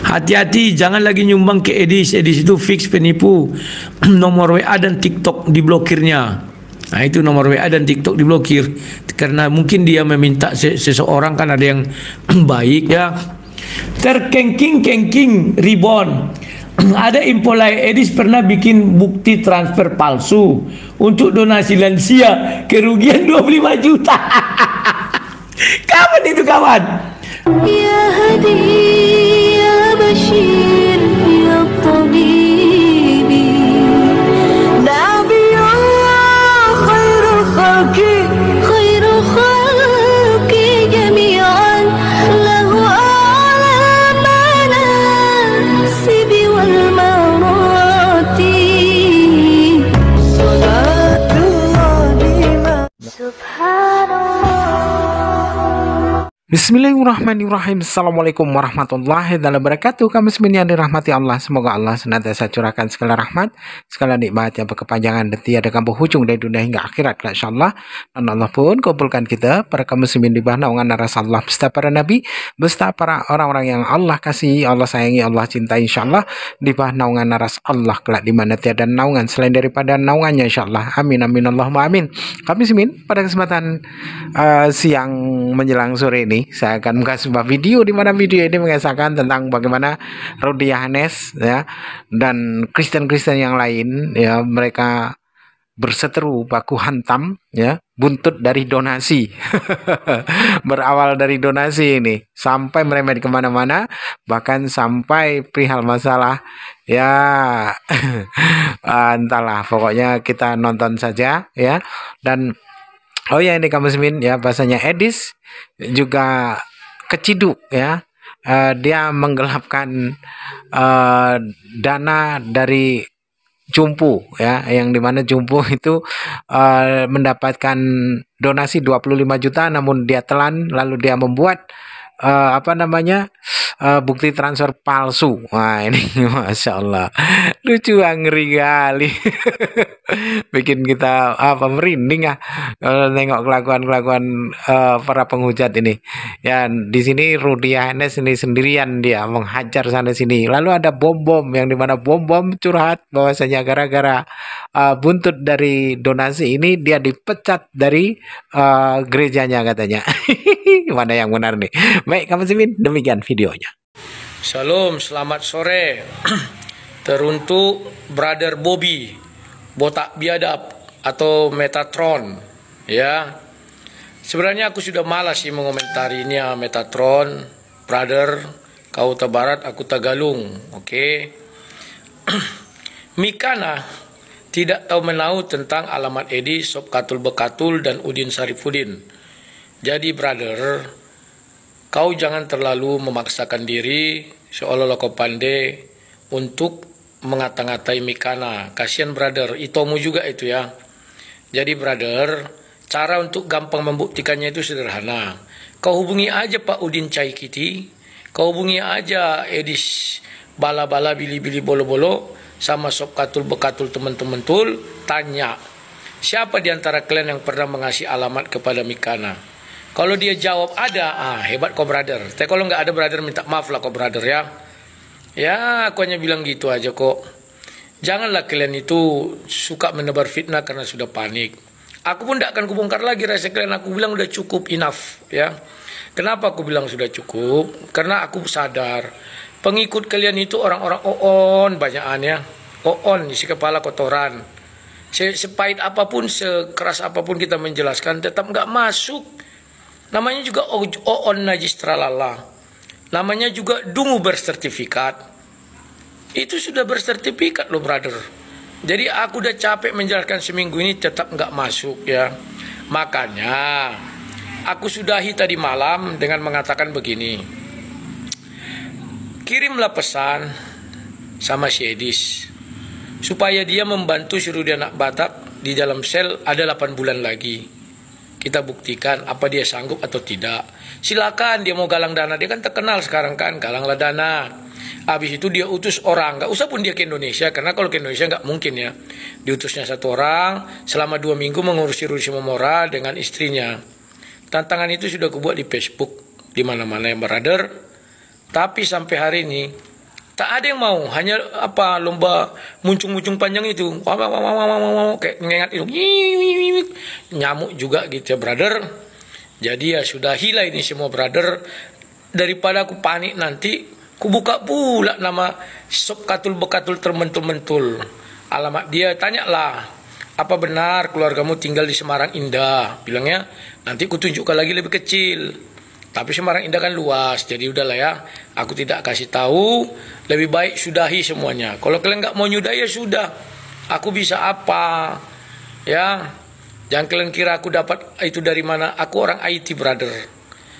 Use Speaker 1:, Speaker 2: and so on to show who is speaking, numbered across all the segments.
Speaker 1: Hati-hati, jangan lagi nyumbang ke Edis. Edis itu fix penipu. Nomor WA dan TikTok diblokirnya. Nah, itu nomor WA dan TikTok diblokir. Karena mungkin dia meminta seseorang, kan ada yang baik ya. Terkengking-kengking ribon. Ada info lain, Edis pernah bikin bukti transfer palsu untuk donasi lansia, kerugian 25 juta. Kapan itu kawan?
Speaker 2: Ya Hadi, ya Bashir, ya Tabibi, Nabi Allah, khairul khalqi jami'an, lahu a'la manasibi wal marati, salatullahi subhanallah.
Speaker 3: Bismillahirrahmanirrahim. Assalamualaikum warahmatullahi wabarakatuh. Kami semuanya dirahmati Allah. Semoga Allah senantiasa curahkan segala rahmat, segala nikmat yang berkepanjangan dan tiada berhujung dari dunia hingga akhirat, insyaallah. Dan Allah pun kumpulkan kita para kaum muslimin di bawah naungan naras Allah beserta para nabi, beserta para orang-orang yang Allah kasihi, Allah sayangi, Allah cintai, insyaallah, di bawah naungan naras Allah kelak di mana tiada naungan selain daripada naungannya, insyaallah. Amin amin Allahumma amin. Kaum muslimin, pada kesempatan siang menjelang sore ini saya akan mengasih sebuah video di mana video ini mengisahkan tentang bagaimana Rudy Yohanes ya dan Kristen-Kristen yang lain ya, mereka berseteru baku hantam ya, buntut dari donasi. Berawal dari donasi ini sampai merembet kemana-mana, bahkan sampai perihal masalah ya entahlah, pokoknya kita nonton saja ya. Dan oh ya, ini kaum muslimin ya, bahasanya Edis juga keciduk ya. Dia menggelapkan dana dari Jumpu ya, yang dimana Jumpu itu mendapatkan donasi 25 juta, namun dia telan, lalu dia membuat bukti transfer palsu. Wah, ini masya Allah lucu, ngeri kali. Bikin kita merinding ya kalau nengok kelakuan para penghujat ini ya. Di sini Rudy Yohanes ini sendirian, dia menghajar sana sini, lalu ada bom yang dimana bom curhat bahwasanya gara-gara buntut dari donasi ini dia dipecat dari gerejanya katanya. Mana yang benar nih? Baik kamu muslimin, demikian videonya.
Speaker 1: Shalom, selamat sore. Teruntuk Brother Bobby, botak biadab atau Metatron ya. Sebenarnya aku sudah malas sih mengomentarinya Metatron. Brother, kau Barat, aku Tagalung, oke. Mikana tidak tahu menahu tentang alamat Edi, Sob Katul Bekatul dan Udin Sarifudin. Jadi brother, kau jangan terlalu memaksakan diri seolah-olah kau pandai untuk mengata-ngatai Mikana. Kasihan brother, itomu juga itu ya. Jadi brother, cara untuk gampang membuktikannya itu sederhana. Kau hubungi aja Pak Udin Caikiti, kau hubungi aja Edis Bala-Bala Bili-Bili Bolo-Bolo sama Sob Katul Bekatul teman-teman tul, tanya siapa di antara kalian yang pernah mengasih alamat kepada Mikana. Kalau dia jawab ada, hebat kau brother. Tapi kalau nggak ada brother, minta maaf lah kau brother ya. Ya, aku hanya bilang gitu aja kok. Janganlah kalian itu suka menebar fitnah karena sudah panik. Aku pun tidak akan kubongkar lagi rahasia kalian. Aku bilang udah cukup, enough ya. Kenapa aku bilang sudah cukup? Karena aku sadar pengikut kalian itu orang-orang oon banyakan ya. Oon, isi kepala kotoran. Sepahit apapun, sekeras apapun kita menjelaskan, tetap nggak masuk. Namanya juga oon najis tralala. Namanya juga dungu bersertifikat. Itu sudah bersertifikat loh brother. Jadi aku udah capek menjelaskan seminggu ini, tetap nggak masuk ya. Makanya aku sudahi tadi malam dengan mengatakan begini. Kirimlah pesan sama si Edis supaya dia membantu si Rudy anak Batak di dalam sel ada 8 bulan lagi. Kita buktikan apa dia sanggup atau tidak. Silakan dia mau galang dana, dia kan terkenal sekarang kan, galanglah dana. Habis itu dia utus orang, nggak usah pun dia ke Indonesia, karena kalau ke Indonesia nggak mungkin ya. Diutusnya 1 orang selama 2 minggu mengurusi Rudy Momora dengan istrinya. Tantangan itu sudah kubuat di Facebook di mana-mana yang brother. Tapi sampai hari ini Tak ada yang mau, hanya apa lomba muncung-muncung panjang itu. Wah, wah, wah, wah, wah, wah, wah, kayak ngengat itu. Nyamuk juga gitu ya, brother. Jadi ya sudah hilang ini semua, brother. Daripada aku panik nanti, ku buka pula nama Sob Katul Bekatul termentul-mentul. Alamat dia, tanyalah, apa benar keluargamu tinggal di Semarang Indah? Bilangnya, nanti ku tunjukkan lagi lebih kecil. Tapi Semarang Indah kan luas, jadi udahlah ya. Aku tidak kasih tahu, lebih baik sudahi semuanya. Kalau kalian nggak mau nyudahi ya sudah. Aku bisa apa? Ya, jangan kalian kira aku dapat itu dari mana. Aku orang IT, brother.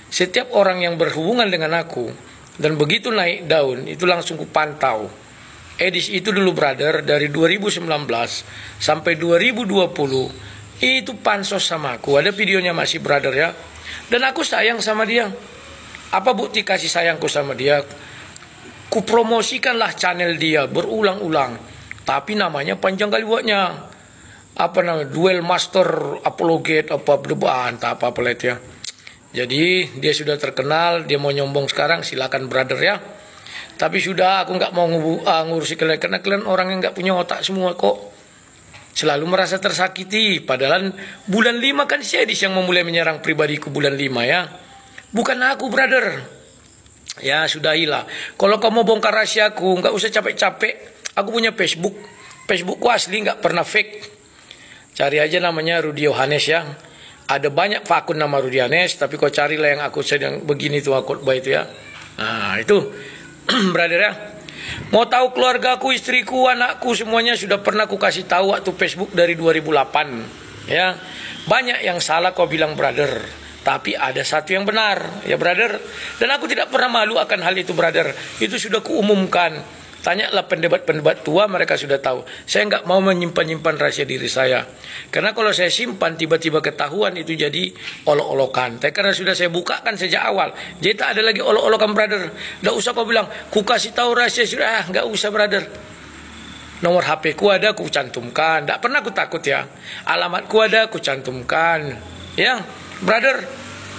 Speaker 1: Setiap orang yang berhubungan dengan aku dan begitu naik daun itu langsung ku pantau. Edis itu dulu, brother, dari 2019 sampai 2020 itu pansos sama aku. Ada videonya masih, brother ya. Dan aku sayang sama dia. Apa bukti kasih sayangku sama dia? Ku promosikanlah channel dia berulang-ulang. Tapi namanya panjang kali buatnya. Apa namanya? Duel Master Apologate apa berdebat apa ya. Jadi dia sudah terkenal, dia mau nyombong sekarang, silakan, brother ya. Tapi sudah, aku nggak mau ngurusi kalian karena kalian orang yang nggak punya otak semua kok. Selalu merasa tersakiti. Padahal bulan 5 kan si Edis yang memulai menyerang pribadiku bulan 5 ya. Bukan aku, brother. Ya sudahilah. Kalau kamu bongkar rahasiaku, nggak usah capek-capek. Aku punya Facebook. Facebookku asli, nggak pernah fake. Cari aja namanya Rudy Yohanes ya. Ada banyak akun nama Rudy Yohanes, tapi kau carilah yang aku sedang begini tuh akun baik itu ya. Nah itu, brother ya. Mau tahu keluargaku, istriku, anakku semuanya sudah pernah aku kasih tahu waktu Facebook dari 2008 ya. Banyak yang salah kau bilang, brother, tapi ada satu yang benar ya, brother. Dan aku tidak pernah malu akan hal itu, brother. Itu sudah kuumumkan. Tanyalah pendebat-pendebat tua, mereka sudah tahu. Saya nggak mau menyimpan-nyimpan rahasia diri saya. Karena kalau saya simpan, tiba-tiba ketahuan, itu jadi olok-olokan. Tapi karena sudah saya bukakan sejak awal, jadi tak ada lagi olok-olokan, brother. Nggak usah kau bilang, ku kasih tahu rahasia sudah. Nggak usah, brother. Nomor HP ku ada, ku cantumkan. Nggak pernah ku takut ya. Alamat ku ada, ku cantumkan. Ya, brother.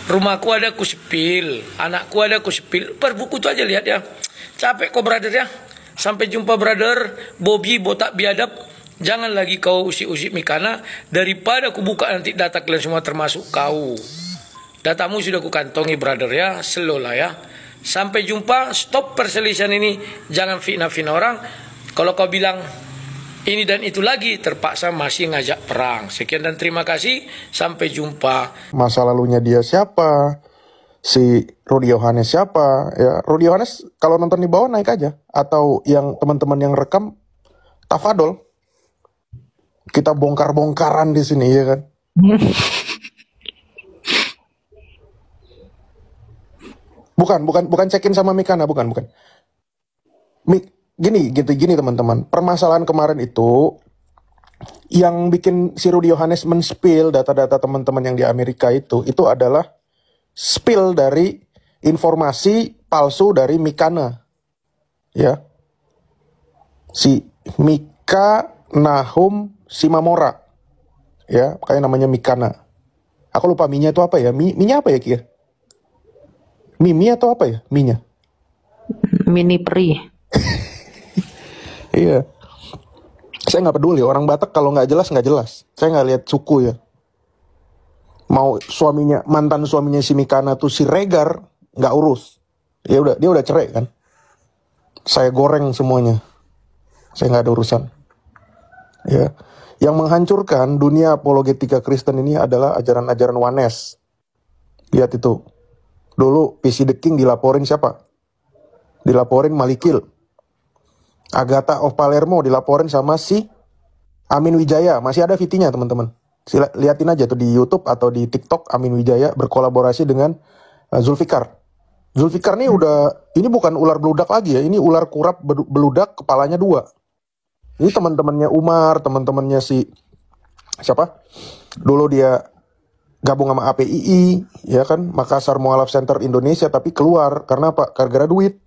Speaker 1: Rumahku ada, ku sepil. Anakku ada, ku sepil. Per buku itu aja lihat ya. Capek kok, brother ya. Sampai jumpa, brother. Bobby botak biadab. Jangan lagi kau usik-usik Mikana. Daripada aku buka nanti data kalian semua termasuk kau. Datamu sudah ku kantongi, brother ya. Slow lah ya. Sampai jumpa. Stop perselisihan ini. Jangan fitnah-fitnah orang. Kalau kau bilang ini dan itu lagi, terpaksa masih ngajak perang. Sekian dan terima kasih. Sampai jumpa.
Speaker 4: Masa lalunya dia siapa? Si Rudy Yohanes siapa? Ya, Rudy Yohanes kalau nonton di bawah naik aja. Atau yang teman-teman yang rekam, tafadol. Kita bongkar-bongkaran di sini, ya kan? Bukan check-in sama Mikana, bukan. Gini teman-teman. Permasalahan kemarin itu yang bikin si Rudy Yohanes men-spill data-data teman-teman yang di Amerika itu adalah spill dari informasi palsu dari Mikana. Ya. Si Mika Nahum Simamora. Ya, kayak namanya Mikana. Aku lupa minya itu apa ya? Minya apa ya, Kia? Mimi atau apa ya? Minya?
Speaker 5: Mini peri.
Speaker 4: Iya. Saya nggak peduli, orang Batak kalau nggak jelas. Saya nggak lihat suku ya. Mau suaminya, mantan suaminya si Mikana tuh si Regar, nggak urus. Dia udah cerai kan. Saya goreng semuanya. Saya nggak ada urusan. Ya. Yang menghancurkan dunia apologetika Kristen ini adalah ajaran-ajaran Wanes. Lihat itu. Dulu PC The King dilaporin siapa? Dilaporin Malikil. Agatha of Palermo dilaporin sama si Amin Wijaya. Masih ada VT-nya, teman-teman. Liatin aja tuh di YouTube atau di TikTok. Amin Wijaya berkolaborasi dengan Zulfikar. Zulfikar nih ini bukan ular beludak lagi ya. Ini ular kurap beludak, kepalanya 2. Ini teman-temannya Umar, teman-temannya si siapa? Dulu dia gabung sama APII, ya kan? Makassar Mualaf Center Indonesia, tapi keluar karena apa? Gara-gara duit.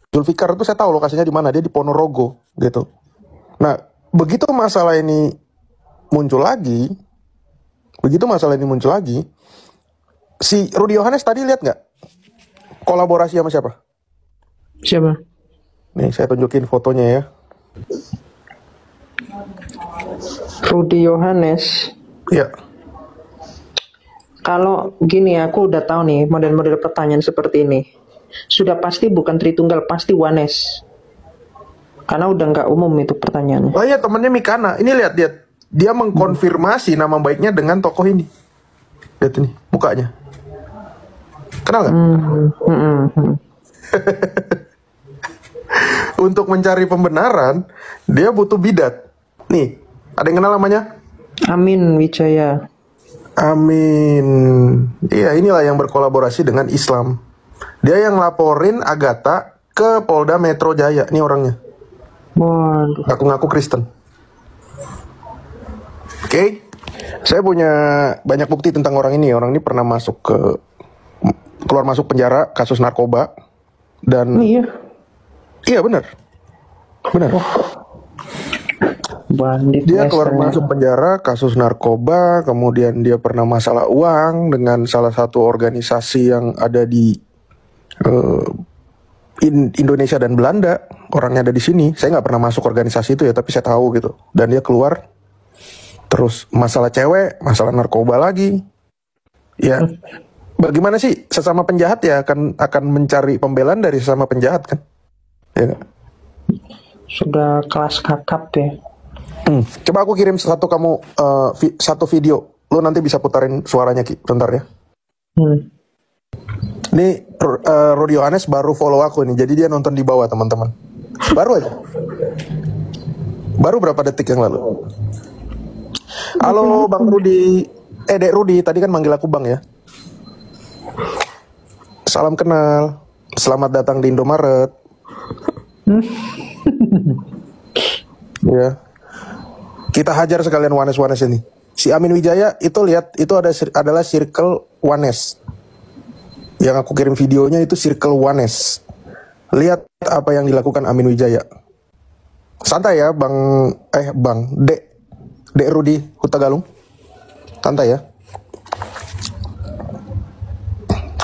Speaker 4: Zulfikar itu saya tahu lokasinya di mana, dia di Ponorogo gitu. Nah, begitu masalah ini muncul lagi, si Rudy Yohanes tadi lihat nggak kolaborasi sama siapa?
Speaker 5: Siapa?
Speaker 4: Nih saya tunjukin fotonya ya.
Speaker 5: Rudy Yohanes.
Speaker 4: Ya.
Speaker 5: Kalau gini aku udah tahu nih model-model pertanyaan seperti ini. Sudah pasti bukan Tritunggal, pasti Wanes. Karena udah nggak umum itu pertanyaannya.
Speaker 4: Oh iya, temennya Mikana. Ini lihat dia mengkonfirmasi nama baiknya dengan tokoh ini. Lihat ini mukanya. Kenal nggak? Untuk mencari pembenaran, dia butuh bidat. Nih, ada yang kenal namanya?
Speaker 5: Amin Wijaya.
Speaker 4: Amin. Iya, inilah yang berkolaborasi dengan Islam. Dia yang laporin Agatha ke Polda Metro Jaya. Ini orangnya.
Speaker 5: Waduh.
Speaker 4: Ngaku-ngaku Kristen. Oke. Saya punya banyak bukti tentang orang ini. Orang ini pernah keluar masuk penjara kasus narkoba. Dan
Speaker 5: Iya.
Speaker 4: iya benar. Benar.
Speaker 5: Bandit.
Speaker 4: Dia keluar
Speaker 5: Western.
Speaker 4: masuk penjara kasus narkoba, kemudian dia pernah masalah uang dengan salah satu organisasi yang ada di Indonesia dan Belanda. Orangnya ada di sini. Saya nggak pernah masuk organisasi itu ya, tapi saya tahu gitu. Dan dia keluar, terus masalah cewek, masalah narkoba lagi. Ya, bagaimana sih sesama penjahat ya akan mencari pembelaan dari sesama penjahat kan? Ya nggak?
Speaker 5: Sudah kelas kakap ya.
Speaker 4: Coba aku kirim satu video. Lo nanti bisa putarin suaranya Ki, bentar ya. Ini Rudy Yohanes baru follow aku nih, jadi dia nonton di bawah teman-teman. Baru aja. Baru berapa detik yang lalu. Halo Bang Rudy. Dek Rudy, tadi kan manggil aku Bang ya. Salam kenal. Selamat datang di Indomaret. Ya. Kita hajar sekalian Wanes-Wanes ini. Si Amin Wijaya itu lihat itu adalah circle Wanes. Yang aku kirim videonya itu circle Wanes. Lihat apa yang dilakukan Amin Wijaya. Santai ya Dek Rudy Hutagalung. Santai ya.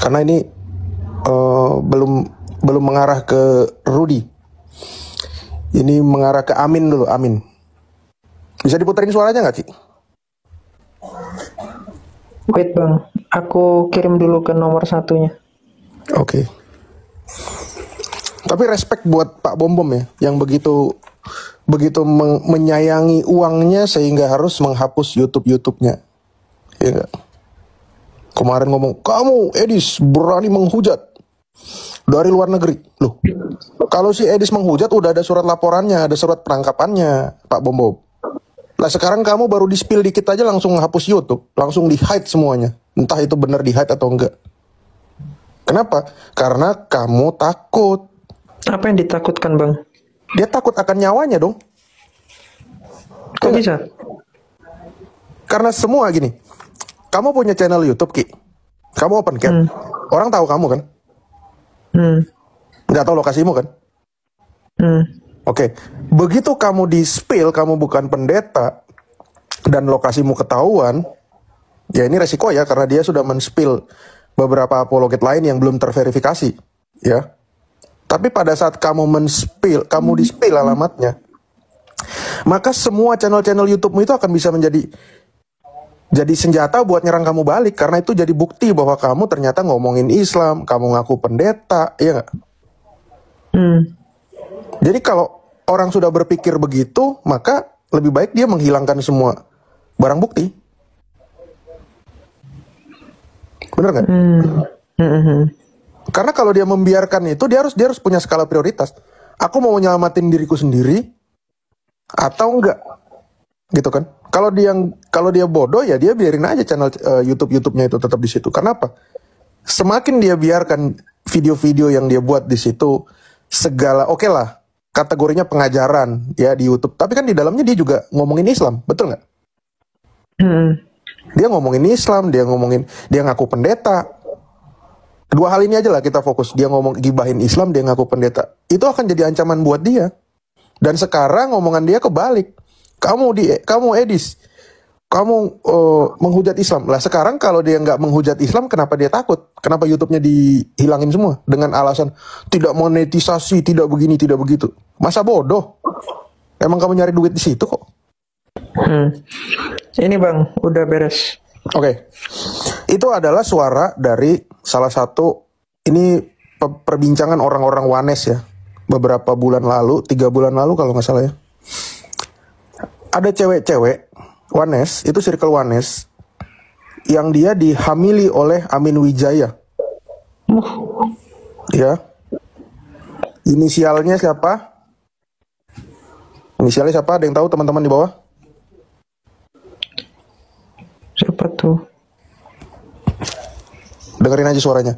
Speaker 4: Karena ini belum mengarah ke Rudy. Ini mengarah ke Amin dulu, Amin. Bisa diputerin suaranya nggak, Ki?
Speaker 5: Wait bang, aku kirim dulu ke nomor satunya.
Speaker 4: Oke. Tapi respect buat Pak Bom Bom ya, yang begitu menyayangi uangnya sehingga harus menghapus YouTube-nya. Ya nggak? Kemarin ngomong, kamu Edis berani menghujat dari luar negeri. Loh, kalau si Edis menghujat udah ada surat laporannya, ada surat penangkapannya, Pak Bom Bom. Lah sekarang kamu baru di-spill dikit aja langsung hapus YouTube, langsung di-hide semuanya. Entah itu benar di-hide atau enggak. Kenapa? Karena kamu takut.
Speaker 5: Apa yang ditakutkan bang?
Speaker 4: Dia takut akan nyawanya dong.
Speaker 5: Kok bisa?
Speaker 4: Karena semua gini. Kamu punya channel YouTube, Ki. Kamu open cam. Orang tahu kamu kan? Nggak tahu lokasimu kan? Oke. Begitu kamu di-spill, kamu bukan pendeta, dan lokasimu ketahuan, ya ini resiko ya, karena dia sudah men-spill beberapa apologet lain yang belum terverifikasi. Ya. Tapi pada saat kamu di-spill alamatnya, maka semua channel-channel YouTube-mu itu akan bisa menjadi senjata buat nyerang kamu balik, karena itu jadi bukti bahwa kamu ternyata ngomongin Islam, kamu ngaku pendeta, iya nggak? Jadi kalau orang sudah berpikir begitu, maka lebih baik dia menghilangkan semua barang bukti. Bener nggak? Karena kalau dia membiarkan itu, dia harus punya skala prioritas. Aku mau menyelamatin diriku sendiri atau enggak, gitu kan? Kalau dia bodoh ya dia biarin aja channel YouTube-nya itu tetap di situ. Kenapa? Semakin dia biarkan video-video yang dia buat di situ segala oke lah, kategorinya pengajaran ya di YouTube. Tapi kan di dalamnya dia juga ngomongin Islam, betul nggak? Dia ngomongin Islam, dia ngaku pendeta. Dua hal ini aja lah kita fokus. Dia ngomong gibahin Islam, dia ngaku pendeta. Itu akan jadi ancaman buat dia. Dan sekarang ngomongan dia kebalik. Kamu Edis, kamu menghujat Islam. Lah sekarang kalau dia nggak menghujat Islam, kenapa dia takut? Kenapa YouTube-nya dihilangin semua dengan alasan tidak monetisasi, tidak begini, tidak begitu? Masa bodoh? Emang kamu nyari duit di situ kok?
Speaker 5: Ini Bang, udah beres.
Speaker 4: Oke. Itu adalah suara dari salah satu, ini perbincangan orang-orang Wanes ya. Beberapa bulan lalu, 3 bulan lalu kalau nggak salah ya. Ada cewek-cewek Wanes, itu circle Wanes, yang dia dihamili oleh Amin Wijaya. Ya. Inisialnya siapa? Inisialnya siapa? Ada yang tahu teman-teman di bawah?
Speaker 5: Siapa tuh?
Speaker 4: Dengerin aja suaranya.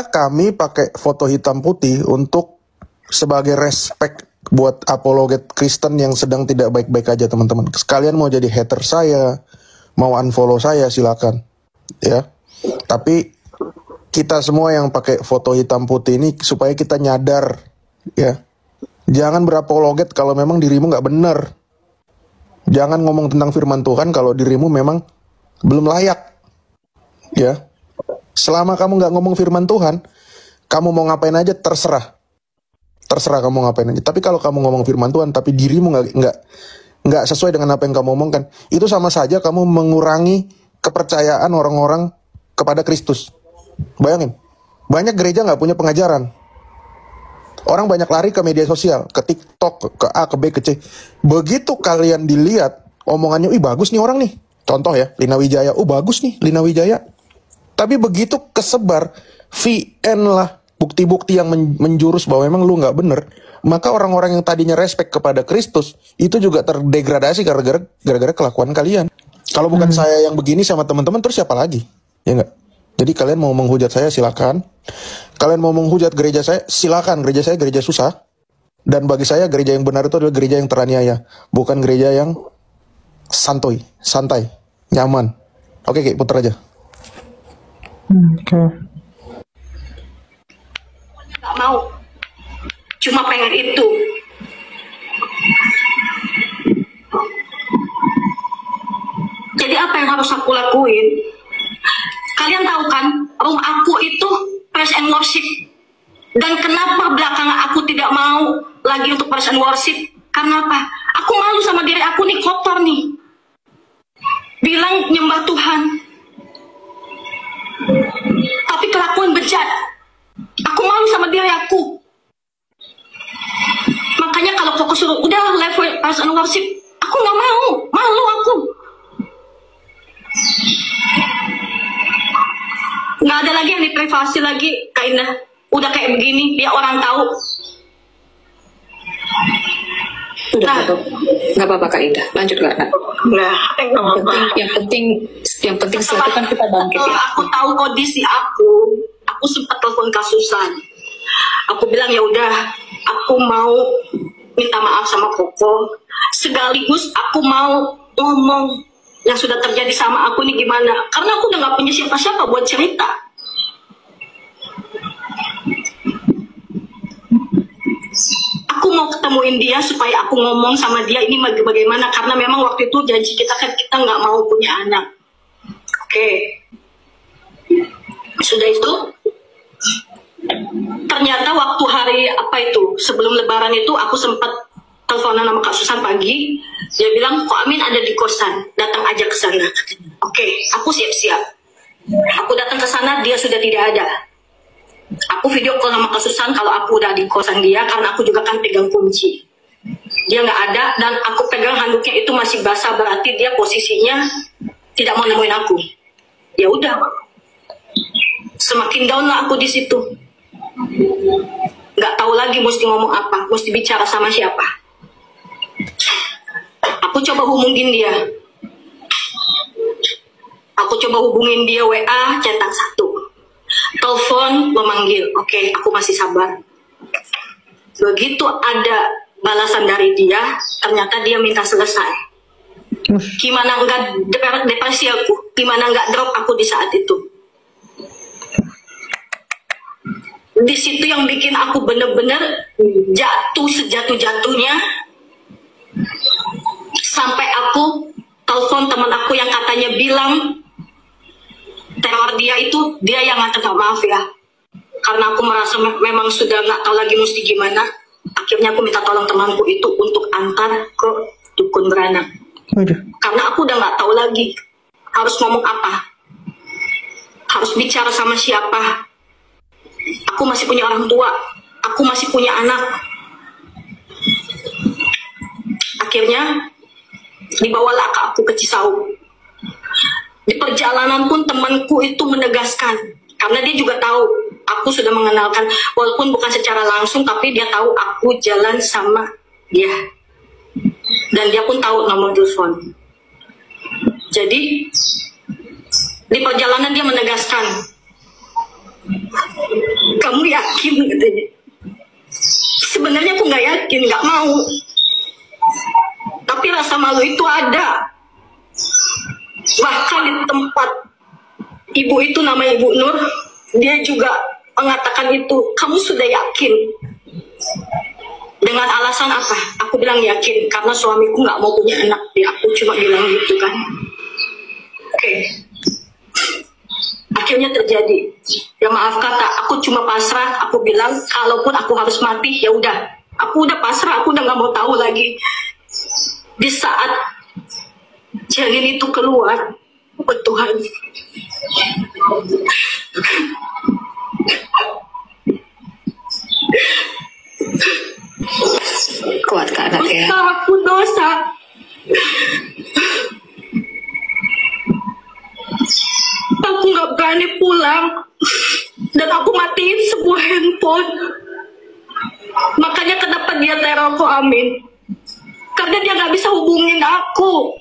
Speaker 4: Kami pakai foto hitam putih untuk sebagai respect buat apologet Kristen yang sedang tidak baik-baik aja, teman-teman. Sekalian mau jadi hater saya, mau unfollow saya, silakan. Ya. Tapi kita semua yang pakai foto hitam putih ini supaya kita nyadar, ya. Jangan berapologet kalau memang dirimu nggak benar. Jangan ngomong tentang firman Tuhan kalau dirimu memang belum layak. Ya. Selama kamu nggak ngomong firman Tuhan, kamu mau ngapain aja terserah. Terserah kamu ngapain aja. Tapi kalau kamu ngomong firman Tuhan, tapi dirimu nggak sesuai dengan apa yang kamu omongkan, itu sama saja kamu mengurangi kepercayaan orang-orang kepada Kristus. Bayangin, banyak gereja nggak punya pengajaran. Orang banyak lari ke media sosial, ke TikTok, ke A, ke B, ke C. Begitu kalian dilihat, omongannya, ih bagus nih orang nih. Contoh ya, Lina Wijaya, bagus nih Lina Wijaya. Tapi begitu kesebar, VN lah, bukti-bukti yang menjurus bahwa memang lu nggak bener, maka orang-orang yang tadinya respect kepada Kristus itu juga terdegradasi gara-gara kelakuan kalian. Kalau bukan saya yang begini sama teman-teman, terus siapa lagi? Ya nggak? Jadi kalian mau menghujat saya silakan. Kalian mau menghujat gereja saya silakan. Gereja saya gereja susah. Dan bagi saya gereja yang benar itu adalah gereja yang teraniaya, bukan gereja yang santai, nyaman. Oke, putar aja.
Speaker 5: Oke.
Speaker 6: Gak mau, cuma pengen itu. Jadi apa yang harus aku lakuin? Kalian tahu kan, room aku itu praise and worship. Dan kenapa belakangan aku tidak mau lagi untuk praise and worship? Karena apa? Aku malu sama diri aku nih, kotor nih. Bilang nyembah Tuhan, tapi kelakuan bejat. Aku malu sama diri aku. Makanya kalau kau suruh udah level praise and worship, aku nggak mau, malu aku. Nggak ada lagi yang di privasi lagi, Kak Indah. Udah kayak begini, biar orang tahu.
Speaker 7: Udah, nggak apa-apa Kak Indah, lanjut Kak.
Speaker 6: Nah,
Speaker 7: Yang penting setelah itu kan kita bangkit ya.
Speaker 6: Aku tahu kondisi aku sempat telepon Kak Susan. Aku bilang ya udah, aku mau minta maaf sama Koko. Sekaligus aku mau ngomong yang sudah terjadi sama aku ini gimana. Karena aku udah nggak punya siapa-siapa buat cerita. Aku mau ketemuin dia supaya aku ngomong sama dia ini bagaimana. Karena memang waktu itu janji kita kan kita nggak mau punya anak. Oke. Sudah itu, ternyata waktu hari apa itu sebelum Lebaran itu aku sempat teleponan sama Kak Susan pagi. Dia bilang kok Amin ada di kosan, datang aja ke sana. Oke, aku siap-siap. Aku datang ke sana, dia sudah tidak ada. Aku video call sama Kak Susan kalau aku udah di kosan dia, karena aku juga kan pegang kunci. Dia nggak ada dan aku pegang handuknya itu masih basah, berarti dia posisinya tidak mau nemuin aku. Ya udah, semakin down lah aku di situ. Nggak tahu lagi mesti ngomong apa, mesti bicara sama siapa. Aku coba hubungin dia. Aku coba hubungin dia WA, centang 1. Telepon, memanggil. Oke, aku masih sabar. Begitu ada balasan dari dia, ternyata dia minta selesai. Gimana enggak depresi aku? Gimana enggak drop aku di saat itu? Di situ yang bikin aku bener-bener jatuh sejatuh-jatuhnya. Sampai aku telepon teman aku yang katanya bilang teror dia itu, dia yang nganter, maaf ya. Karena aku merasa memang sudah nggak tahu lagi mesti gimana. Akhirnya aku minta tolong temanku itu untuk antar ke dukun beranak. Karena aku udah nggak tahu lagi harus ngomong apa, harus bicara sama siapa. Aku masih punya orang tua, aku masih punya anak. Akhirnya dibawalah aku ke Cisauk. Di perjalanan pun temanku itu menegaskan, karena dia juga tahu aku sudah mengenalkan, walaupun bukan secara langsung, tapi dia tahu aku jalan sama dia. Dan dia pun tahu nomor telepon. Jadi di perjalanan dia menegaskan, kamu yakin katanya. Sebenarnya aku nggak yakin, nggak mau. Tapi rasa malu itu ada. Bahkan di tempat ibu itu, nama Ibu Nur, dia juga mengatakan itu, kamu sudah yakin? Dengan alasan apa? Aku bilang yakin, karena suamiku nggak mau punya anak. Ya, aku cuma bilang gitu kan. Oke. Akhirnya terjadi. Ya maaf kata, aku cuma pasrah. Aku bilang, kalaupun aku harus mati, ya udah. Aku udah pasrah, aku udah nggak mau tahu lagi. Di saat janin itu keluar, oh Tuhan,
Speaker 7: Kuat ke anak ya.
Speaker 6: aku dosa. Aku nggak berani pulang, dan aku matiin sebuah handphone. Makanya kenapa dia teror kok Amin? Karena dia nggak bisa hubungin aku,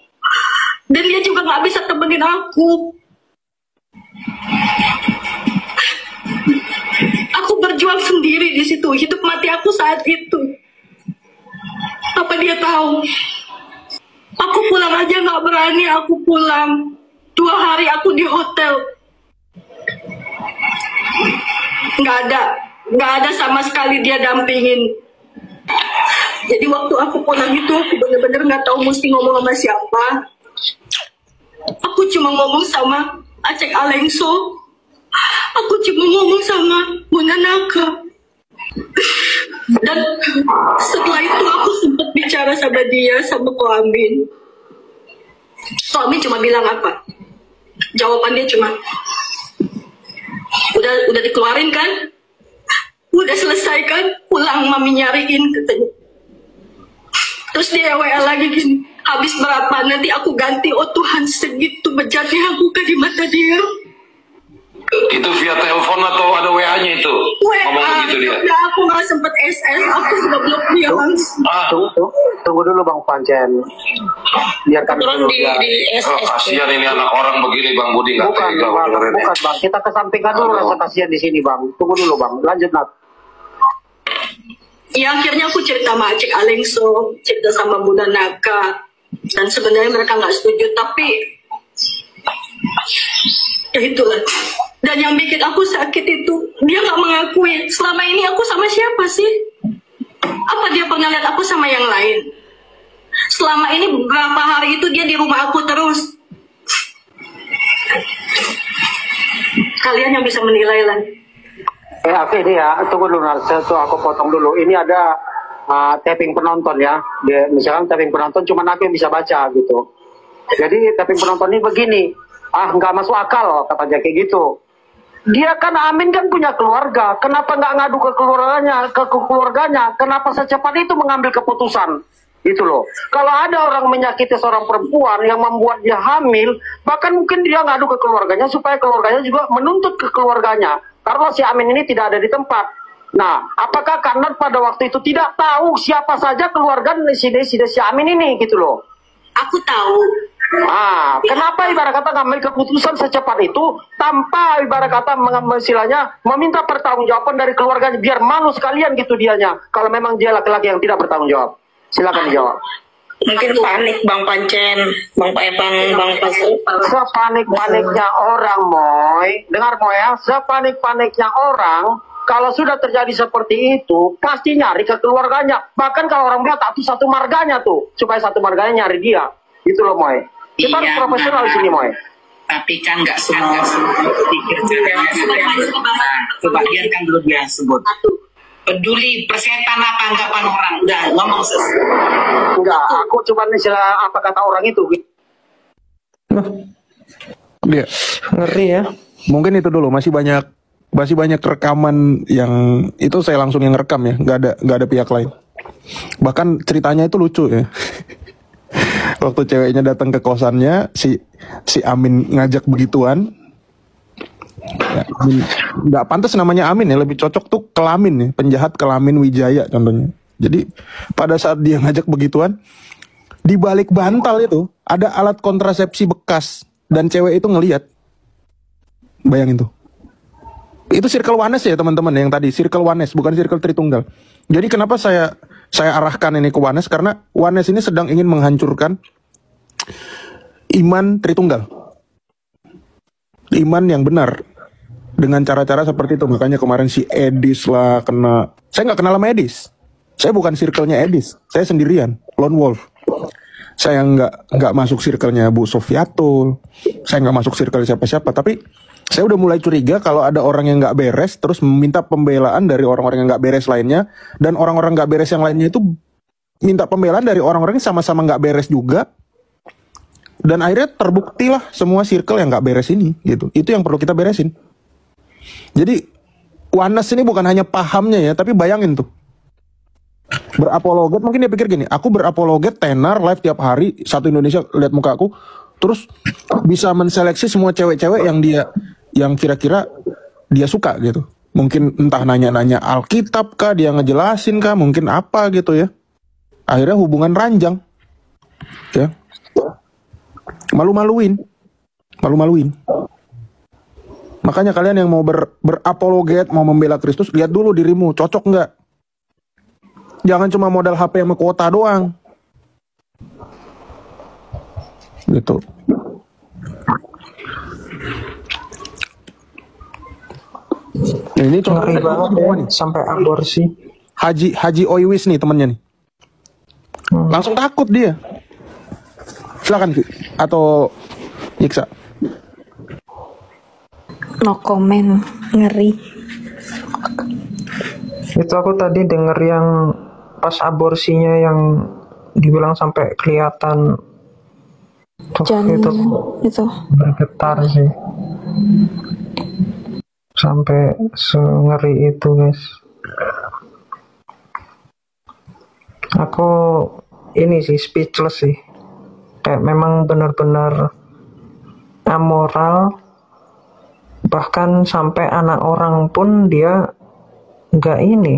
Speaker 6: dan dia juga nggak bisa temenin aku. Aku berjuang sendiri di situ, hidup mati aku saat itu. Apa dia tahu? Aku pulang aja nggak berani, aku pulang. 2 hari aku di hotel. Nggak ada sama sekali dia dampingin. Jadi waktu aku pulang itu, aku bener-bener nggak tahu mesti ngomong sama siapa. Aku cuma ngomong sama Acek Alengso. Aku cuma ngomong sama Bunda Naka. Dan setelah itu aku sempat bicara sama dia, sama Ko Amin. Ko Amin cuma bilang apa? Jawaban dia cuma, udah dikeluarin kan? Udah selesai kan? Pulang mami nyariin katanya. Terus dia WA lagi gini, habis berapa nanti aku ganti. Oh Tuhan, segitu bejatnya aku di mata dia.
Speaker 8: Itu via telepon atau ada WA-nya itu?
Speaker 6: WA, udah aku nggak sempet SS, aku sudah blok dia langsung.
Speaker 5: Tunggu dulu Bang Pancen. Biarkan dulu ya.
Speaker 8: Kasihan ini anak orang begini Bang Budi, nggak tega.
Speaker 5: Bukan Bang, kita kesampingkan dulu rasa kasihan di sini Bang. Tunggu dulu Bang, lanjut Nat.
Speaker 6: Ya akhirnya aku cerita sama Acek Alengso, cerita sama Bunda Naka, dan sebenarnya mereka nggak setuju, tapi ya itulah. Dan yang bikin aku sakit itu, dia nggak mengakui selama ini aku sama siapa sih? Apa dia pernah lihat aku sama yang lain? Selama ini beberapa hari itu dia di rumah aku terus. Kalian yang bisa menilai lah.
Speaker 5: Oke deh ya, tunggu dulu Narsa, aku potong dulu. Ini ada tapping penonton ya. Misalkan tapping penonton cuma aku yang bisa baca gitu. Jadi tapping penonton ini begini, nggak masuk akal katanya kayak gitu. Dia kan Amin kan punya keluarga, kenapa nggak ngadu ke keluarganya? Kenapa secepat itu mengambil keputusan? Gitu loh. Kalau ada orang menyakiti seorang perempuan yang membuat dia hamil, bahkan mungkin dia ngadu ke keluarganya supaya keluarganya juga menuntut ke keluarganya. Karena si Amin ini tidak ada di tempat. Nah, apakah karena pada waktu itu tidak tahu siapa saja keluarga si Amin ini gitu loh?
Speaker 6: Aku tahu.
Speaker 5: Kenapa ibarat kata ngambil keputusan secepat itu tanpa ibarat kata istilahnya meminta pertanggungjawaban dari keluarganya, biar malu sekalian gitu dianya. Kalau memang dia laki-laki yang tidak bertanggung jawab, silakan dijawab.
Speaker 7: Mungkin panik Bang Pancen, Bang Pasir.
Speaker 5: Sepanik-paniknya orang, Moy. Dengar Moy ya, sepanik-paniknya orang. Kalau sudah terjadi seperti itu, pasti nyari ke keluarganya. Bahkan kalau orang Batak tuh satu marganya tuh, supaya satu marganya nyari dia. Gitu loh Moy. Kita harus profesional di sini, Moy.
Speaker 9: Tapi kan nggak semua pikir cewek. Coba biarkan dulu dia sebut. Peduli persetan apa anggapan orang. Udah ngomong
Speaker 5: Enggak, aku cuma istilah apa kata orang itu.
Speaker 4: Dia
Speaker 3: Ngeri ya.
Speaker 4: mungkin itu dulu, masih banyak rekaman yang itu saya langsung yang rekam ya, nggak ada pihak lain. Bahkan ceritanya itu lucu ya. Waktu ceweknya datang ke kosannya, si Amin ngajak begituan. Ya, nggak pantas namanya Amin ya, lebih cocok tuh Kelamin ya, penjahat Kelamin Wijaya contohnya. Jadi pada saat dia ngajak begituan, di balik bantal itu ada alat kontrasepsi bekas dan cewek itu ngelihat. Bayangin tuh. Itu circle oneness ya teman-teman, yang tadi circle oneness bukan circle Tritunggal. Jadi kenapa saya arahkan ini ke oneness, karena oneness ini sedang ingin menghancurkan iman Tritunggal. Iman yang benar dengan cara-cara seperti itu. Makanya kemarin si Edis lah kena. Saya nggak kenal sama Edis. Saya bukan circle-nya Edis. Saya sendirian, lone wolf. Saya nggak masuk circle-nya Bu Sofiatul. Saya nggak masuk circle siapa-siapa. Tapi saya udah mulai curiga kalau ada orang yang nggak beres terus meminta pembelaan dari orang-orang yang nggak beres lainnya, dan orang-orang nggak beres yang lainnya itu minta pembelaan dari orang-orang yang sama-sama nggak beres juga, dan akhirnya terbuktilah semua circle yang nggak beres ini gitu. Itu yang perlu kita beresin. Jadi oneness ini bukan hanya pahamnya ya, tapi bayangin tuh, berapologet, mungkin dia pikir gini, aku berapologet tenar live tiap hari, satu Indonesia lihat muka aku, terus bisa menseleksi semua cewek-cewek yang kira-kira dia suka gitu. Mungkin entah nanya-nanya Alkitab kah, dia ngejelasin kah, mungkin apa gitu ya. Akhirnya hubungan ranjang. Ya. Malu-maluin. Makanya kalian yang mau berapologet, mau membela Kristus, lihat dulu dirimu, cocok nggak? Jangan cuma modal HP sama kuota doang. Gitu. Nah, ini
Speaker 3: Ngeri banget ya, sampai aborsi.
Speaker 4: Haji Oiwis nih temennya nih. Langsung takut dia. Silakan Ki atau Yiksa.
Speaker 7: No comment, ngeri.
Speaker 3: Itu aku tadi denger yang pas aborsinya yang dibilang sampai kelihatan.
Speaker 7: Janinnya itu.
Speaker 3: Bergetar sih. Sampai sengeri itu guys. Aku ini sih speechless sih. Kayak memang benar-benar amoral. Bahkan sampai anak orang pun dia nggak ini.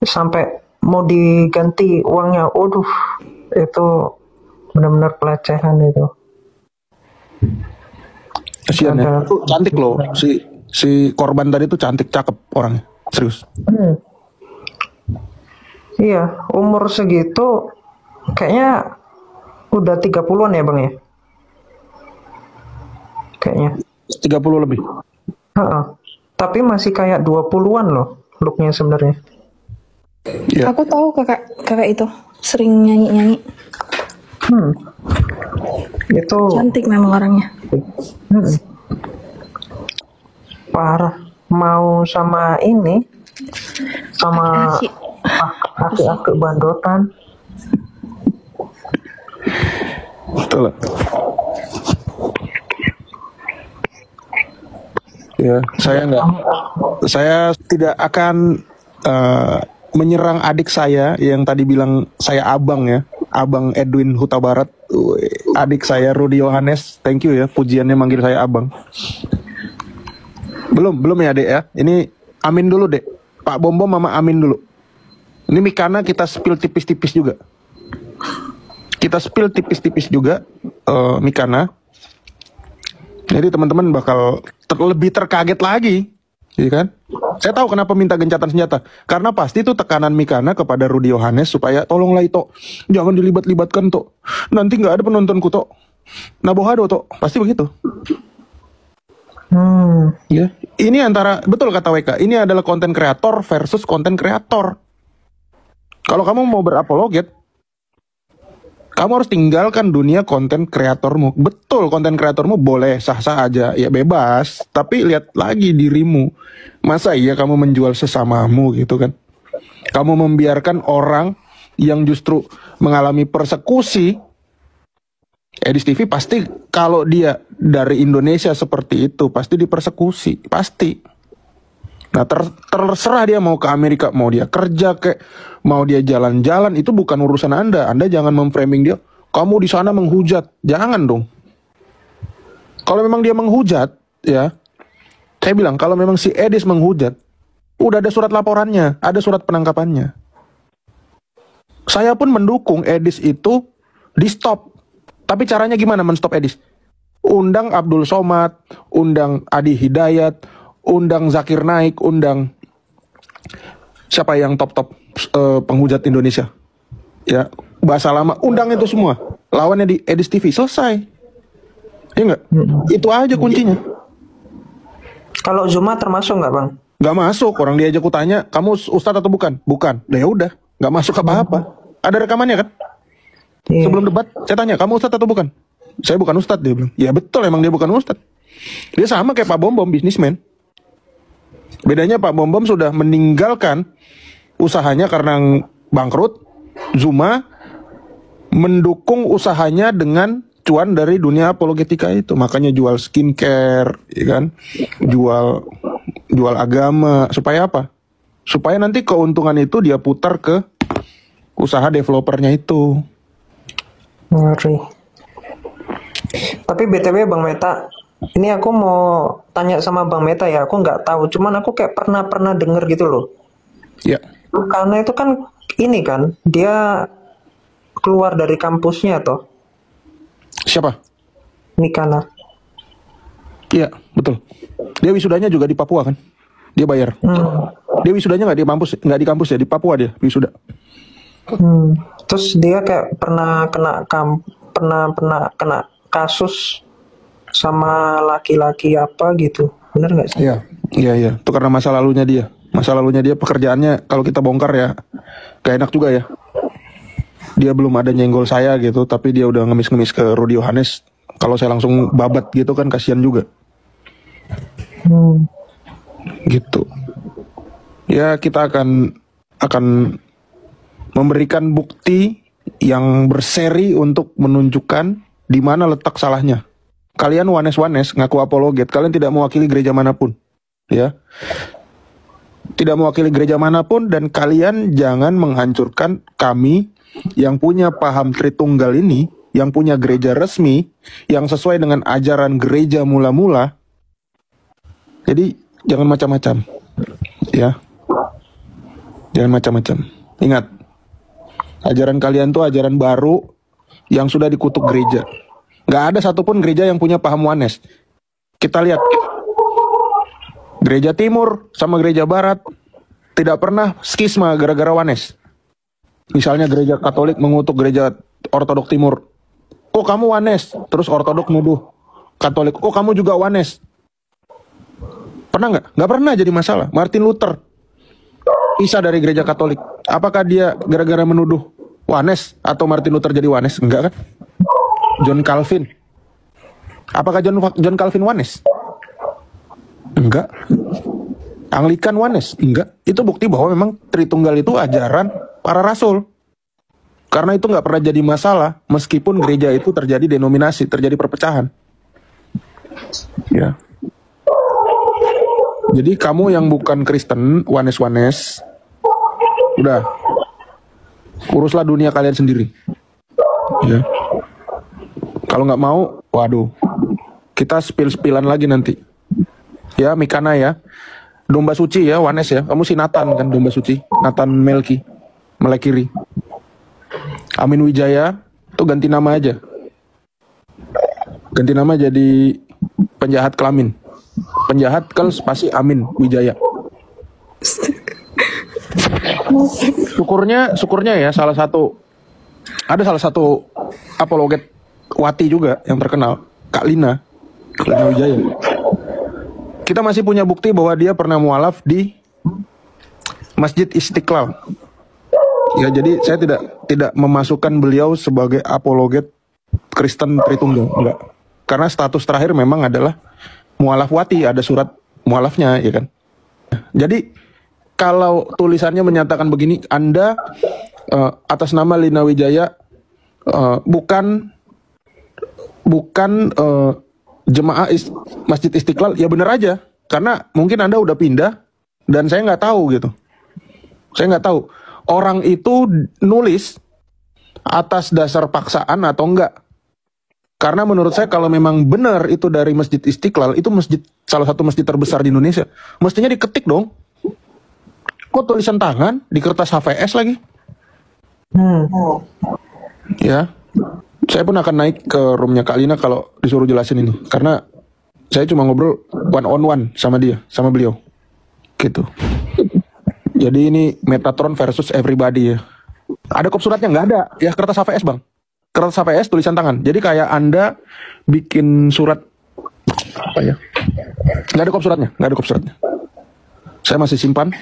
Speaker 3: Sampai mau diganti uangnya. Waduh, itu benar-benar pelecehan itu.
Speaker 4: Kasian ya. Tuh cantik loh si korban tadi tuh, cantik, cakep orangnya. Serius.
Speaker 3: Iya, umur segitu kayaknya udah 30-an ya, Bang ya? Kayaknya
Speaker 4: 30 lebih.
Speaker 3: Tapi masih kayak 20-an loh looknya sebenarnya.
Speaker 4: Ya.
Speaker 7: Aku tahu kakak itu sering nyanyi.
Speaker 3: Itu
Speaker 7: Cantik memang orangnya.
Speaker 3: parah. Mau sama ini, sama aki-aki bandotan.
Speaker 4: Betul lah. Ya, saya tidak akan menyerang adik saya yang tadi bilang saya abang ya, Abang Edwin Huta Barat. Adik saya Rudy Yohanes, thank you ya, pujiannya manggil saya abang. Belum ya Dek ya, ini Amin dulu Dek, Pak Bom Bom mama Amin dulu. Ini Mikana kita spill tipis-tipis juga. Mikana. Jadi teman-teman bakal lebih terkaget lagi, ya kan? Saya tahu kenapa minta gencatan senjata, karena pasti itu tekanan Mikana kepada Rudy Yohanes supaya tolonglah Ito, jangan dilibat-libatkan Tok, nanti nggak ada penontonku Tok, nabohado Tok, pasti begitu. Ya, ini antara, betul kata WK, ini adalah konten kreator versus konten kreator. Kalau kamu mau berapologet, Kamu harus tinggalkan dunia konten kreatormu. Betul, konten kreatormu boleh sah-sah aja, ya bebas. Tapi lihat lagi dirimu. Masa iya kamu menjual sesamamu gitu kan? Kamu membiarkan orang yang justru mengalami persekusi. Edis TV pasti kalau dia dari Indonesia seperti itu pasti dipersekusi, pasti. Nah terserah dia mau ke Amerika, mau dia kerja kayak, mau dia jalan-jalan, itu bukan urusan Anda. Anda jangan memframing dia, kamu di sana menghujat, jangan dong. Kalau memang dia menghujat, ya, saya bilang kalau memang si Edis menghujat, udah ada surat laporannya, ada surat penangkapannya. Saya pun mendukung Edis itu di stop. Tapi caranya gimana menstop Edis? Undang Abdul Somad, undang Adi Hidayat, undang Zakir Naik, undang siapa yang top-top penghujat Indonesia, ya, bahasa lama, undang itu semua, lawannya di Edis TV, selesai, ya nggak? Itu aja kuncinya.
Speaker 10: Kalau Zuma termasuk nggak bang?
Speaker 4: Nggak masuk, orang dia aja kutanya, kamu ustadz atau bukan? Bukan, ya udah, nggak masuk apa-apa. Ada rekamannya kan? Sebelum debat, saya tanya, kamu ustadz atau bukan? Saya bukan ustadz, dia bilang. Ya betul, emang dia bukan ustadz. Dia sama kayak Pak Bom Bom, bisnismen. Bedanya Pak Bom Bom sudah meninggalkan usahanya karena bangkrut. Zuma mendukung usahanya dengan cuan dari dunia apologetika itu. Makanya jual skincare, ya kan? Jual agama. Supaya apa? Supaya nanti keuntungan itu dia putar ke usaha developernya itu.
Speaker 10: Ngeri. Tapi BTW Bang Meta, ini aku mau tanya sama Bang Meta ya, aku nggak tahu, cuman aku kayak pernah denger gitu loh.
Speaker 4: Ya.
Speaker 10: Karena itu kan ini kan, dia keluar dari kampusnya toh.
Speaker 4: Siapa?
Speaker 10: Nikana.
Speaker 4: Iya, betul. Dia wisudanya juga di Papua kan? Dia bayar. Dia wisudanya nggak di kampus ya, di Papua dia wisuda.
Speaker 10: Terus dia kayak pernah kena kasus sama laki-laki apa gitu, bener nggak sih?
Speaker 4: Iya. Itu karena masa lalunya dia. Masa lalunya dia pekerjaannya kalau kita bongkar ya, gak enak juga ya. Dia belum ada nyenggol saya gitu, tapi dia udah ngemis-ngemis ke Rudy Yohanes. Kalau saya langsung babat gitu kan kasihan juga. Gitu. Ya kita akan memberikan bukti yang berseri untuk menunjukkan di mana letak salahnya. Kalian wanes-wanes ngaku apologet, kalian tidak mewakili gereja manapun, ya. Tidak mewakili gereja manapun, dan kalian jangan menghancurkan kami yang punya paham Tritunggal ini, yang punya gereja resmi, yang sesuai dengan ajaran gereja mula-mula. Jadi jangan macam-macam, ya. Jangan macam-macam. Ingat, ajaran kalian tuh ajaran baru yang sudah dikutuk gereja. Gak ada satupun gereja yang punya paham wanes. Kita lihat, gereja timur sama gereja barat tidak pernah skisma gara-gara wanes. Misalnya gereja Katolik mengutuk gereja Ortodok timur. Oh kamu wanes, terus Ortodok nuduh Katolik, oh kamu juga wanes. Pernah nggak? Nggak pernah jadi masalah. Martin Luther pisah dari gereja Katolik. Apakah dia gara-gara menuduh wanes atau Martin Luther jadi wanes? Enggak kan? John Calvin. Apakah John Calvin wanes? Enggak. Anglikan wanes? Enggak. Itu bukti bahwa memang Tritunggal itu ajaran para rasul. Karena itu nggak pernah jadi masalah meskipun gereja itu terjadi denominasi, terjadi perpecahan. Ya. Jadi kamu yang bukan Kristen, wanes-wanes, udah uruslah dunia kalian sendiri. Ya. Kalau nggak mau, waduh, kita spill-spillan lagi nanti. Ya, Mikana ya, domba suci ya, wanes ya. Kamu si Nathan kan, domba suci, Nathan Melekiri. Amin Wijaya, tuh ganti nama aja. Ganti nama jadi penjahat kelamin. Penjahat kel spasi Amin Wijaya. Syukurnya ya salah satu apologet Wati juga yang terkenal, Kak Lina Wijaya. Kita masih punya bukti bahwa dia pernah mualaf di Masjid Istiqlal Ya, jadi saya tidak memasukkan beliau sebagai apologet Kristen Tritunggal, enggak. Karena status terakhir memang adalah mualaf wati, ada surat mualafnya, ya kan. Jadi kalau tulisannya menyatakan begini, Anda atas nama Lina Wijaya bukan jemaah Masjid Istiqlal, ya benar aja. Karena mungkin Anda udah pindah dan saya nggak tahu gitu. Saya nggak tahu orang itu nulis atas dasar paksaan atau enggak. Karena menurut saya kalau memang benar itu dari Masjid Istiqlal, itu salah satu masjid terbesar di Indonesia, mestinya diketik dong. Kok tulisan tangan di kertas HVS lagi? Ya, saya pun akan naik ke roomnya Kak Lina kalau disuruh jelasin ini, karena saya cuma ngobrol one on one sama dia, sama beliau, gitu. Jadi ini Metatron versus everybody ya. Ada kop suratnya? Nggak ada. Ya kertas HVS bang. Kertas HVS tulisan tangan. Jadi kayak Anda bikin surat apa ya? Nggak ada kop suratnya. Nggak ada kop suratnya. Saya masih simpan.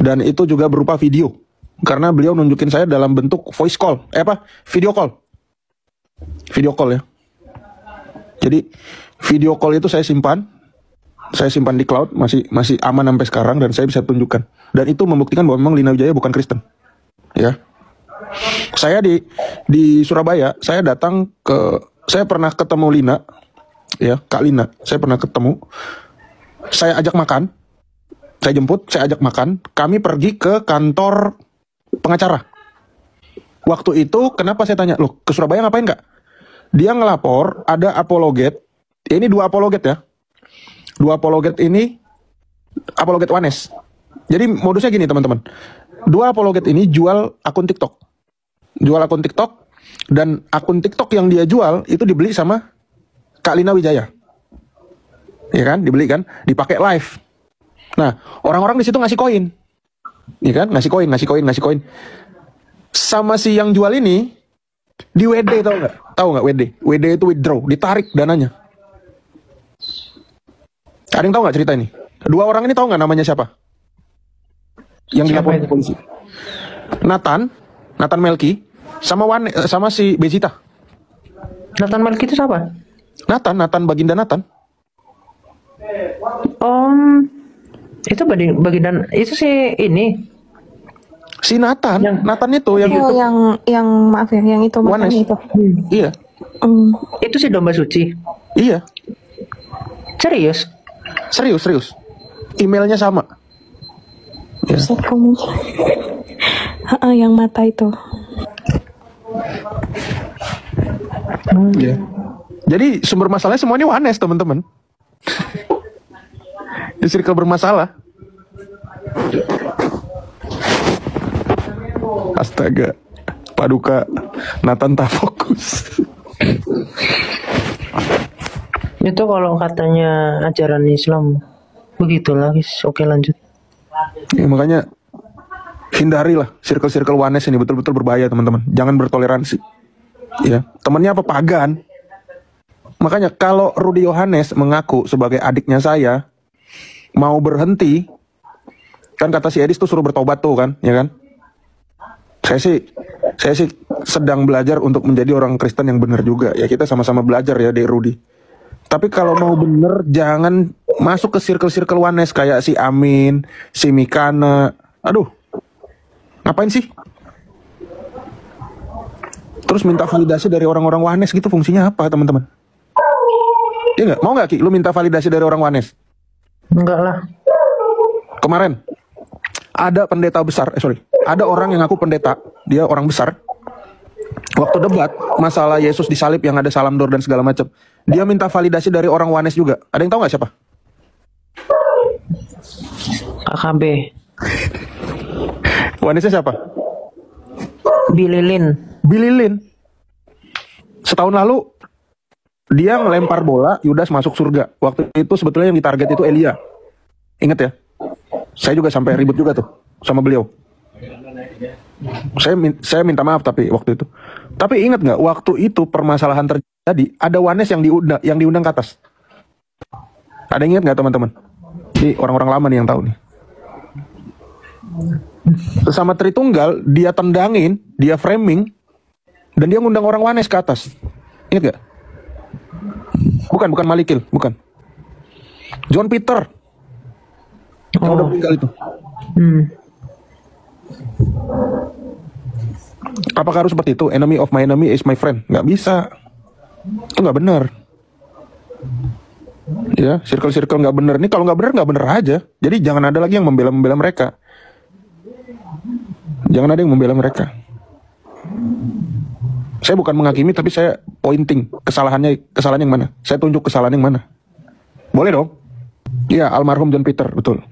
Speaker 4: Dan itu juga berupa video. Karena beliau nunjukin saya dalam bentuk voice call. Video call. Video call ya. Jadi video call itu saya simpan. Saya simpan di cloud, masih aman sampai sekarang, dan saya bisa tunjukkan. Dan itu membuktikan bahwa memang Lina Wijaya bukan Kristen. Ya. Saya di Surabaya, saya pernah ketemu Lina, ya, Kak Lina. Saya pernah ketemu. Saya ajak makan. Saya jemput, saya ajak makan. Kami pergi ke kantor pengacara. Waktu itu kenapa saya tanya, "Loh, ke Surabaya ngapain, Kak?" Dia ngelapor ada apologet. Ini 2 apologet ya. 2 apologet ini apologet Wanes. Jadi modusnya gini teman-teman. 2 apologet ini jual akun TikTok. Jual akun TikTok, dan akun TikTok yang dia jual itu dibeli sama Kak Lina Wijaya. Ya kan? Dibeli kan? Dipakai live. Nah, orang-orang di situ ngasih koin. Ya kan? Ngasih koin. Sama si yang jual ini di WD, tahu nggak? Tahu nggak WD? WD itu withdraw, ditarik dananya. Ada yang tahu nggak cerita ini? 2 orang ini tahu nggak namanya siapa? Yang dilaporkan ke polisi. Nathan Melki sama si Bezita.
Speaker 10: Nathan Melki itu siapa?
Speaker 4: Nathan Baginda Nathan.
Speaker 10: Itu Baginda itu si ini.
Speaker 4: Si Nathan itu yang
Speaker 11: itu. Yang maaf ya, yang itu
Speaker 4: Wanes.
Speaker 11: itu.
Speaker 4: Iya.
Speaker 10: Itu si domba suci.
Speaker 4: Iya.
Speaker 10: Serius.
Speaker 4: Emailnya sama. Ya.
Speaker 11: Yang mata itu.
Speaker 4: Ya. Jadi sumber masalahnya semuanya Wanes, teman-teman. Di circle bermasalah. Astaga. Paduka Nathan tak fokus.
Speaker 10: Itu kalau katanya ajaran Islam begitulah, guys. Oke, lanjut.
Speaker 4: Ya, makanya hindarilah circle-circle Wanes ini, betul-betul berbahaya teman-teman. Jangan bertoleransi. Ya, temannya apa pagan. Makanya kalau Rudy Yohanes mengaku sebagai adiknya saya mau berhenti, kan kata si Edis tuh suruh bertobat tuh kan, ya kan? Saya sih sedang belajar untuk menjadi orang Kristen yang benar juga. Ya kita sama-sama belajar ya dari Rudy. Tapi kalau mau bener, jangan masuk ke circle-circle Wanes kayak si Amin, si Mikana. Aduh, ngapain sih? Terus minta validasi dari orang-orang Wanes gitu, fungsinya apa teman-teman? Iya nggak? Mau nggak Ki, lu minta validasi dari orang Wanes?
Speaker 10: Enggak lah.
Speaker 4: Kemarin ada pendeta besar, ada orang yang ngaku pendeta, dia orang besar. Waktu debat masalah Yesus disalib yang ada salam dor dan segala macam, dia minta validasi dari orang Wanes juga. Ada yang tahu nggak siapa?
Speaker 10: AKB.
Speaker 4: Wanesnya siapa?
Speaker 10: Bililin.
Speaker 4: Setahun lalu dia ngelempar bola, Yudas masuk surga. Waktu itu sebetulnya yang ditarget itu Elia. Ingat ya? Saya juga sampai ribut juga tuh sama beliau. Saya minta maaf tapi waktu itu. Tapi ingat nggak, waktu itu permasalahan terjadi, ada Wanes yang diundang ke atas. Ada yang ingat nggak teman-teman? Ini orang-orang lama nih yang tahu nih. Sesama Tritunggal, dia tendangin, dia framing, dan dia ngundang orang Wanes ke atas. Ingat gak? Bukan Malikil, bukan. John Peter. Yang udah meninggal itu. Apakah harus seperti itu? Enemy of my enemy is my friend? Nggak bisa. Itu nggak benar. Ya, circle nggak benar. Ini kalau nggak benar aja. Jadi jangan ada lagi yang membela mereka. Jangan ada yang membela mereka. Saya bukan menghakimi, tapi saya pointing kesalahan yang mana. Saya tunjuk kesalahan yang mana. Boleh dong? Iya, almarhum John Peter, betul.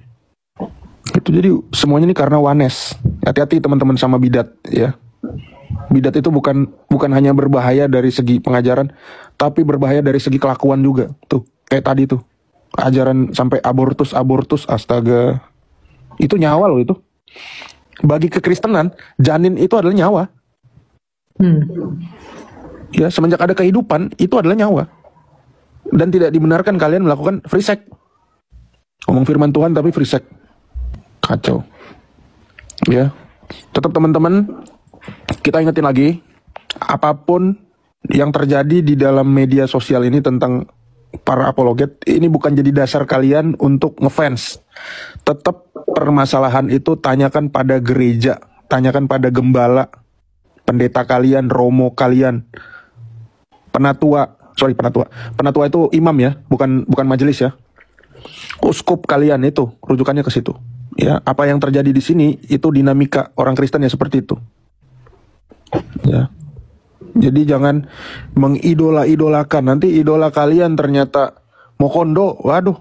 Speaker 4: Itu jadi semuanya ini karena Wanes. Hati-hati teman-teman sama bidat, ya. Bidat itu bukan hanya berbahaya dari segi pengajaran, tapi berbahaya dari segi kelakuan juga. Tuh, kayak tadi tuh. Ajaran sampai abortus, astaga. Itu nyawa loh itu. Bagi kekristenan, janin itu adalah nyawa. Ya, semenjak ada kehidupan, itu adalah nyawa. Dan tidak dibenarkan kalian melakukan free sex. Ngomong firman Tuhan tapi free sex. Kacau. Ya, tetap teman-teman, kita ingetin lagi, apapun yang terjadi di dalam media sosial ini tentang para apologet, ini bukan jadi dasar kalian untuk ngefans. Tetap permasalahan itu tanyakan pada gereja, tanyakan pada gembala, pendeta kalian, romo kalian, penatua itu imam ya, bukan majelis ya. Uskup kalian itu rujukannya ke situ. Ya, apa yang terjadi di sini itu dinamika orang Kristen ya seperti itu. Ya. Jadi jangan mengidola-idolakan. Nanti idola kalian ternyata mau kondo, waduh.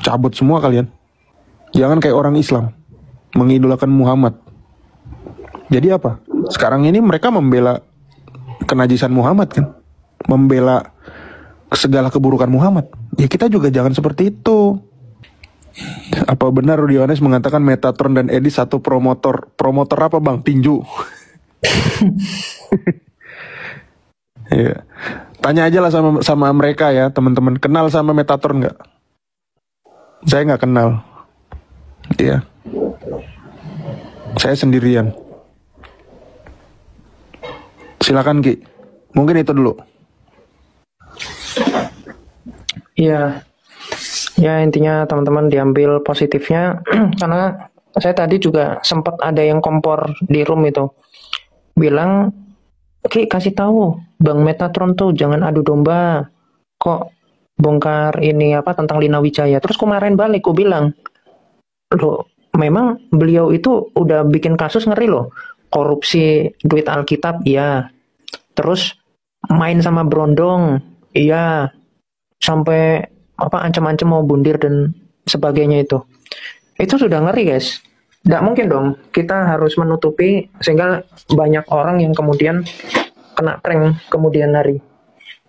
Speaker 4: Cabut semua kalian. Jangan kayak orang Islam mengidolakan Muhammad. Jadi apa? Sekarang ini mereka membela kenajisan Muhammad kan? Membela segala keburukan Muhammad. Ya kita juga jangan seperti itu. Apa benar Rudy Yohanes mengatakan Metatron dan Edi satu promotor? Promotor apa bang? Tinju. Ya. Tanya aja lah sama mereka ya teman-teman. Kenal sama Metatron nggak? Saya nggak kenal. Iya. Saya sendirian. Silakan Ki. Mungkin itu dulu.
Speaker 10: Iya. Ya intinya teman-teman diambil positifnya karena saya tadi juga sempat ada yang kompor di room itu bilang, Ki kasih tahu Bang Metatron tuh jangan adu domba, kok bongkar ini apa tentang Lina Wijaya. Terus kemarin balik aku bilang, loh memang beliau itu udah bikin kasus ngeri loh, korupsi duit Alkitab iya, terus main sama Brondong iya, sampai apa ancam-ancam mau bundir dan sebagainya itu sudah ngeri guys. Nggak mungkin dong kita harus menutupi sehingga banyak orang yang kemudian kena prank kemudian hari,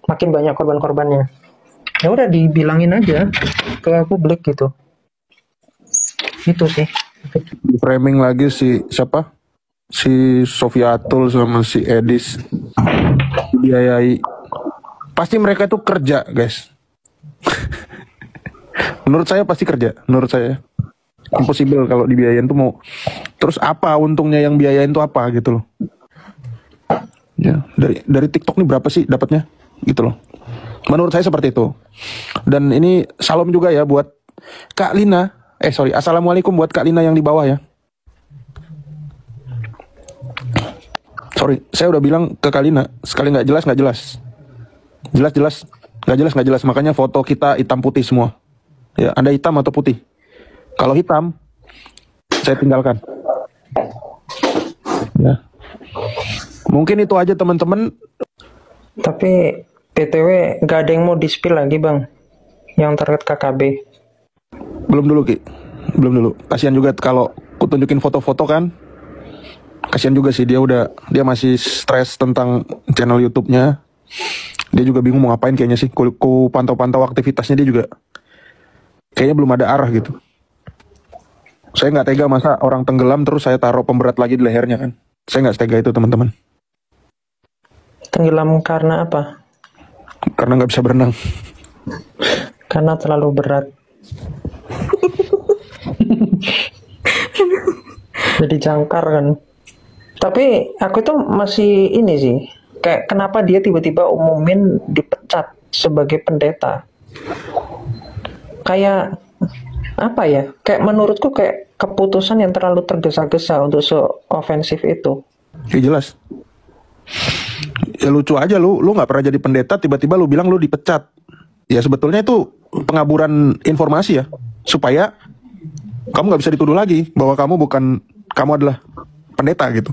Speaker 10: makin banyak korban-korbannya. Ya udah dibilangin aja ke publik gitu. Itu sih.
Speaker 4: Framing lagi si siapa? Si Sofiatul sama si Edis dibiayai. Pasti mereka tuh kerja guys. Menurut saya pasti kerja. Menurut saya impossible kalau dibiayain tuh mau. Terus apa untungnya yang biayain tuh apa gitu loh. Ya, dari TikTok nih berapa sih dapatnya gitu loh. Menurut saya seperti itu. Dan ini salam juga ya buat Kak Lina. Assalamualaikum buat Kak Lina yang di bawah ya. Sorry, saya udah bilang ke Kak Lina, sekali nggak jelas. Nggak jelas. Makanya foto kita hitam putih semua. Ya, Anda hitam atau putih? Kalau hitam, saya tinggalkan. Ya. Mungkin itu aja teman-teman.
Speaker 10: Tapi PTW nggak ada yang mau di-spill lagi bang, yang terkait KKB.
Speaker 4: Belum dulu Ki. Kasihan juga kalau ku tunjukin foto-foto kan. Kasihan juga sih dia masih stres tentang channel YouTube-nya. Dia juga bingung mau ngapain kayaknya sih. Ku pantau-pantau aktivitasnya dia juga kayaknya belum ada arah gitu. Saya nggak tega masa orang tenggelam terus saya taruh pemberat lagi di lehernya kan. Saya nggak tega itu teman-teman.
Speaker 10: Tenggelam karena apa?
Speaker 4: Karena nggak bisa berenang.
Speaker 10: Karena terlalu berat. Jadi jangkar kan. Tapi aku tuh masih ini sih, kayak kenapa dia tiba-tiba umumin dipecat sebagai pendeta? Kayak apa ya? Kayak menurutku kayak keputusan yang terlalu tergesa-gesa untuk se-ofensif itu.
Speaker 4: Ya jelas. Ya lucu aja lu nggak pernah jadi pendeta, tiba-tiba lu bilang lu dipecat. Ya sebetulnya itu pengaburan informasi ya, supaya kamu nggak bisa dituduh lagi bahwa kamu adalah pendeta gitu.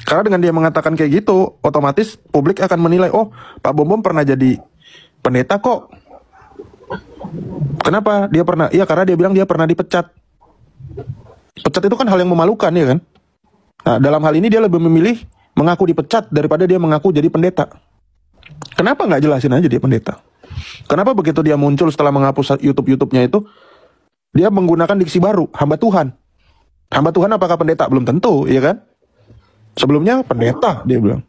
Speaker 4: Karena dengan dia mengatakan kayak gitu, otomatis publik akan menilai, oh Pak Bom Bom pernah jadi pendeta kok. Kenapa dia pernah? Iya karena dia bilang dia pernah dipecat. Pecat itu kan hal yang memalukan ya kan. Nah dalam hal ini dia lebih memilih mengaku dipecat daripada dia mengaku jadi pendeta. Kenapa nggak jelasin aja dia pendeta? Kenapa begitu dia muncul setelah menghapus YouTube-nya itu, dia menggunakan diksi baru, hamba Tuhan. Hamba Tuhan apakah pendeta? Belum tentu, ya kan? Sebelumnya pendeta, dia bilang.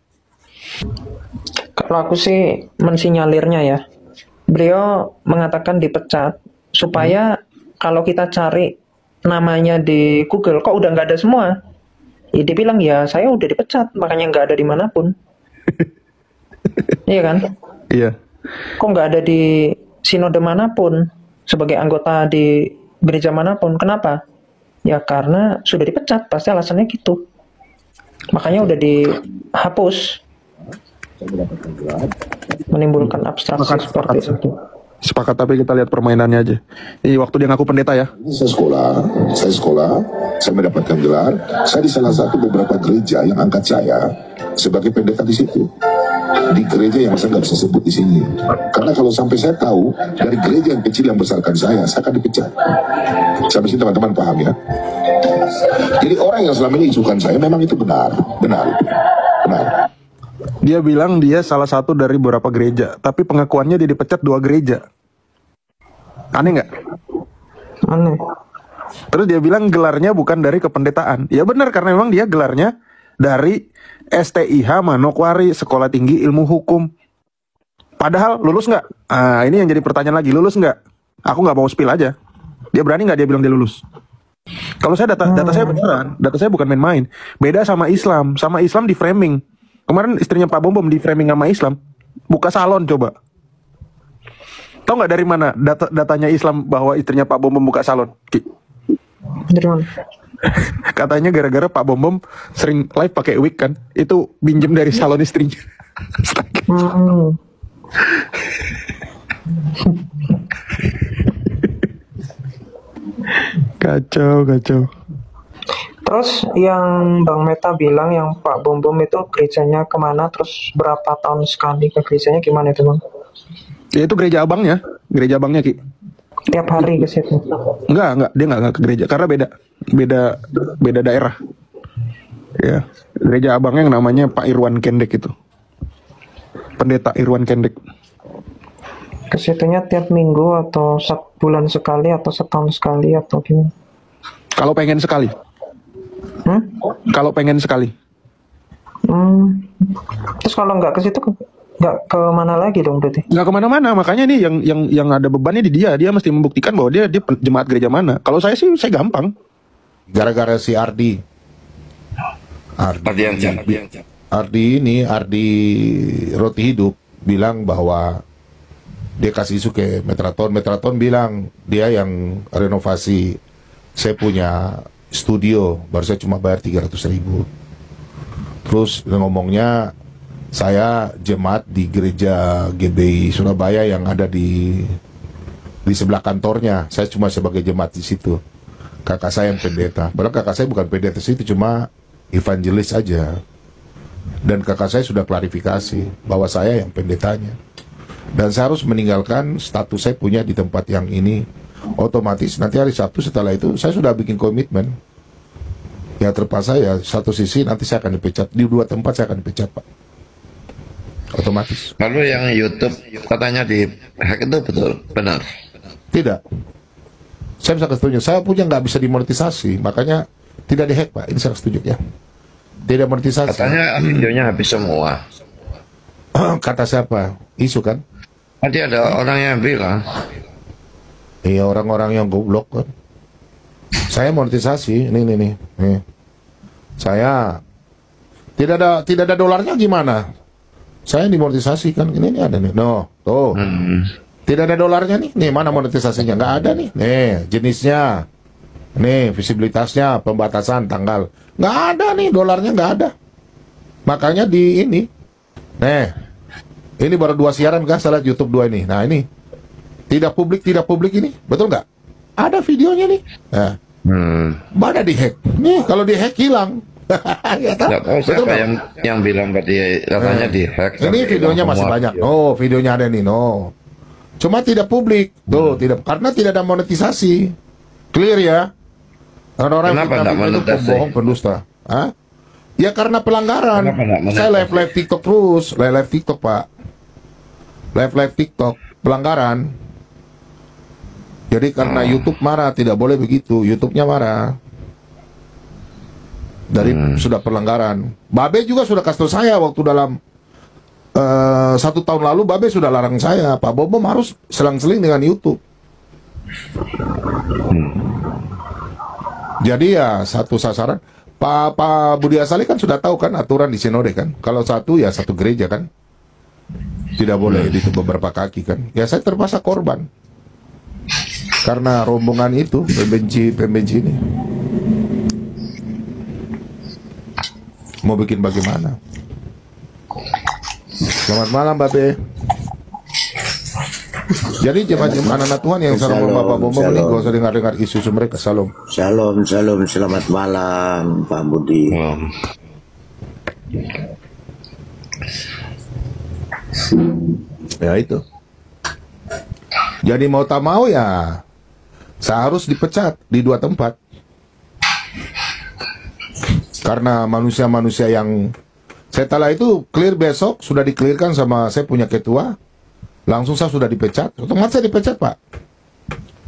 Speaker 10: Kalau aku sih mensinyalirnya ya, beliau mengatakan dipecat supaya kalau kita cari namanya di Google, kok udah nggak ada semua? Ya dia bilang ya saya udah dipecat, makanya nggak ada dimanapun. Iya kan?
Speaker 4: Iya.
Speaker 10: Kok nggak ada di sinode manapun sebagai anggota di gereja manapun? Kenapa? Ya karena sudah dipecat, pasti alasannya gitu. Makanya udah dihapus. Menimbulkan abstraksi seperti itu.
Speaker 4: Sepakat, tapi kita lihat permainannya aja. Ini waktu dia ngaku pendeta ya.
Speaker 12: Saya sekolah, saya mendapatkan gelar. Saya di salah satu beberapa gereja yang angkat saya sebagai pendeta di situ. Di gereja yang saya nggak bisa sebut di sini. Karena kalau sampai saya tahu dari gereja yang kecil yang besarkan saya akan dipecat. Sampai sini teman-teman paham ya. Jadi orang yang selama ini isukan saya memang itu benar.
Speaker 4: Dia bilang dia salah satu dari beberapa gereja, tapi pengakuannya dia dipecat 2 gereja. Aneh nggak?
Speaker 10: Aneh.
Speaker 4: Terus dia bilang gelarnya bukan dari kependetaan. Ya benar, karena memang dia gelarnya dari STIH Manokwari, Sekolah Tinggi Ilmu Hukum. Padahal lulus nggak? Ini yang jadi pertanyaan lagi, lulus nggak? Aku nggak mau spill aja. Dia berani nggak dia bilang dia lulus? Kalau saya data saya beneran, data saya bukan main-main. Beda sama Islam di framing. Kemarin istrinya Pak Bom Bom di framing sama Islam, buka salon coba. Tahu nggak dari mana datanya Islam bahwa istrinya Pak Bom Bom buka salon?
Speaker 10: Dari mana?
Speaker 4: Katanya gara-gara Pak Bom Bom sering live pakai wig kan, itu pinjem dari salon istrinya. Kacau.
Speaker 10: Terus yang Bang Meta bilang yang Pak Bom Bom itu gerejanya kemana, terus berapa tahun sekali ke gerejanya, gimana itu Bang?
Speaker 4: Ya itu gereja abangnya Ki.
Speaker 10: Tiap hari ke situ?
Speaker 4: Enggak, dia enggak ke gereja karena beda daerah. Ya, gereja abangnya yang namanya Pak Irwan Kendek itu. Pendeta Irwan Kendek.
Speaker 10: Ke situnya tiap minggu atau bulan sekali atau setahun sekali atau gimana?
Speaker 4: Kalau pengen sekali. Kalau pengen sekali.
Speaker 10: Terus kalau nggak ke situ nggak ke mana lagi dong berarti?
Speaker 4: Nggak kemana-mana, makanya nih yang ada bebannya di dia mesti membuktikan bahwa dia jemaat gereja mana. Kalau saya sih saya gampang.
Speaker 12: Gara-gara si Ardi Roti Hidup bilang bahwa dia kasih isu ke Metraton bilang dia yang renovasi. Saya punya studio, baru saya cuma bayar 300.000. Terus ngomongnya saya jemaat di gereja GBI Surabaya yang ada di sebelah kantornya. Saya cuma sebagai jemaat di situ. Kakak saya yang pendeta. Padahal kakak saya bukan pendeta situ, cuma evangelis aja. Dan kakak saya sudah klarifikasi bahwa saya yang pendetanya. Dan saya harus meninggalkan status saya punya di tempat yang ini. Otomatis nanti hari Sabtu setelah itu saya sudah bikin komitmen. Ya terpaksa ya, satu sisi nanti saya akan dipecat. Di 2 tempat saya akan dipecat Pak. Otomatis.
Speaker 13: Lalu yang YouTube katanya di hack itu benar?
Speaker 12: Tidak. Saya bisa setuju. Saya punya nggak bisa dimonetisasi, makanya tidak dihack Pak. Ini saya setuju ya. Tidak monetisasi.
Speaker 13: Katanya videonya habis semua.
Speaker 12: Kata siapa? Isu kan?
Speaker 13: Nanti ada orang yang bilang.
Speaker 12: Iya, orang-orang yang goblok kan. Saya monetisasi, nih. Saya tidak ada dolarnya gimana? Saya dimonetisasi kan, ini ada nih, no, tuh, tidak ada dolarnya nih, mana monetisasinya? Nggak ada nih, jenisnya, nih visibilitasnya, pembatasan tanggal, nggak ada nih, dolarnya nggak ada. Makanya di ini, ini baru 2 siaran kan, saya lihat YouTube 2 ini, nah ini tidak publik ini, betul nggak? Ada videonya nih, mana dihack? Nih kalau dihack hilang. Ya,
Speaker 13: nggak tahu siapa yang bilang tadi katanya dihack.
Speaker 12: Ini videonya masih banyak. Oh, videonya ada nih. No, cuma tidak publik. Tuh, tidak, karena tidak ada monetisasi. Clear ya? Orang-orang
Speaker 13: Kenapa
Speaker 12: itu pembohong, pendusta. Hah? Ya karena pelanggaran. Saya live TikTok terus, live TikTok Pak. Live TikTok pelanggaran. Jadi karena YouTube marah, tidak boleh begitu. YouTube-nya marah. Dari sudah pelanggaran. Babe juga sudah kasih tahu saya waktu dalam 1 tahun lalu, Babe sudah larang saya, Pak Bom harus selang-seling dengan YouTube. Jadi ya satu sasaran. Pak Budi Asali kan sudah tahu kan aturan di Sinode kan. Kalau satu ya satu gereja kan. Tidak boleh itu beberapa kaki kan. Ya saya terpaksa korban. Karena rombongan itu pembenci ini. Mau bikin bagaimana? Selamat malam, Babe. Jadi jemaat-jemaat anak Tuhan yang sarung Bapak Bomo ini gak usah dengar isu-isu mereka. Salam.
Speaker 14: Shalom. Selamat malam, Pak Budi.
Speaker 12: Ya itu. Jadi mau tak mau ya, saya harus dipecat di 2 tempat. Karena manusia-manusia yang setelah itu clear besok sudah di-clearkan sama saya punya ketua, langsung saya sudah dipecat. Otomatis saya dipecat Pak.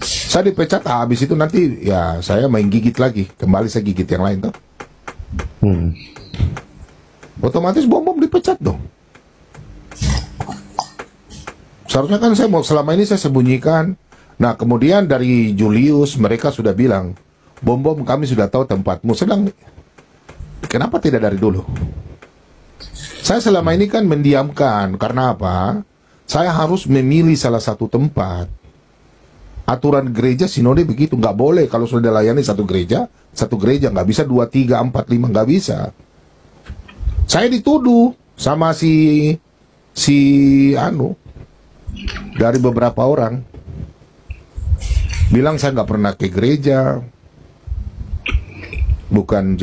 Speaker 12: Saya dipecat, habis itu nanti ya saya main gigit lagi, kembali saya gigit yang lain tuh. Otomatis bom dipecat dong. Seharusnya kan saya mau selama ini saya sembunyikan. Nah kemudian dari Julius mereka sudah bilang, bom kami sudah tahu tempatmu. Saya bilang, kenapa tidak dari dulu? Saya selama ini kan mendiamkan. Karena apa? Saya harus memilih salah satu tempat. Aturan gereja Sinode begitu. Nggak boleh kalau sudah dilayani satu gereja. Nggak bisa 2, 3, 4, 5. Nggak bisa. Saya dituduh sama si dari beberapa orang. Bilang saya nggak pernah ke gereja. Bukan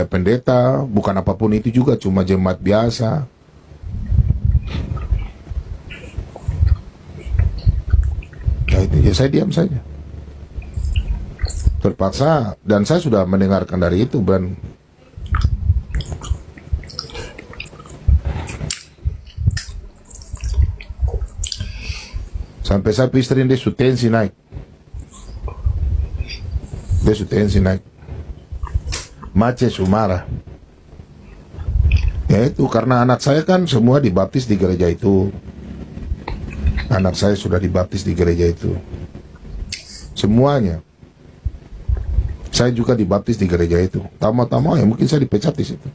Speaker 12: pendeta, bukan apapun itu juga, cuma jemaat biasa. Nah itu ya saya diam saja. Terpaksa, dan saya sudah mendengarkan dari itu, dan sampai saya pikirin dia tensi naik. Mace Sumara. Ya itu karena anak saya kan semua dibaptis di gereja itu. Anak saya sudah dibaptis di gereja itu. Semuanya. Saya juga dibaptis di gereja itu. Tamu-tamu ya mungkin saya dipecat di situ.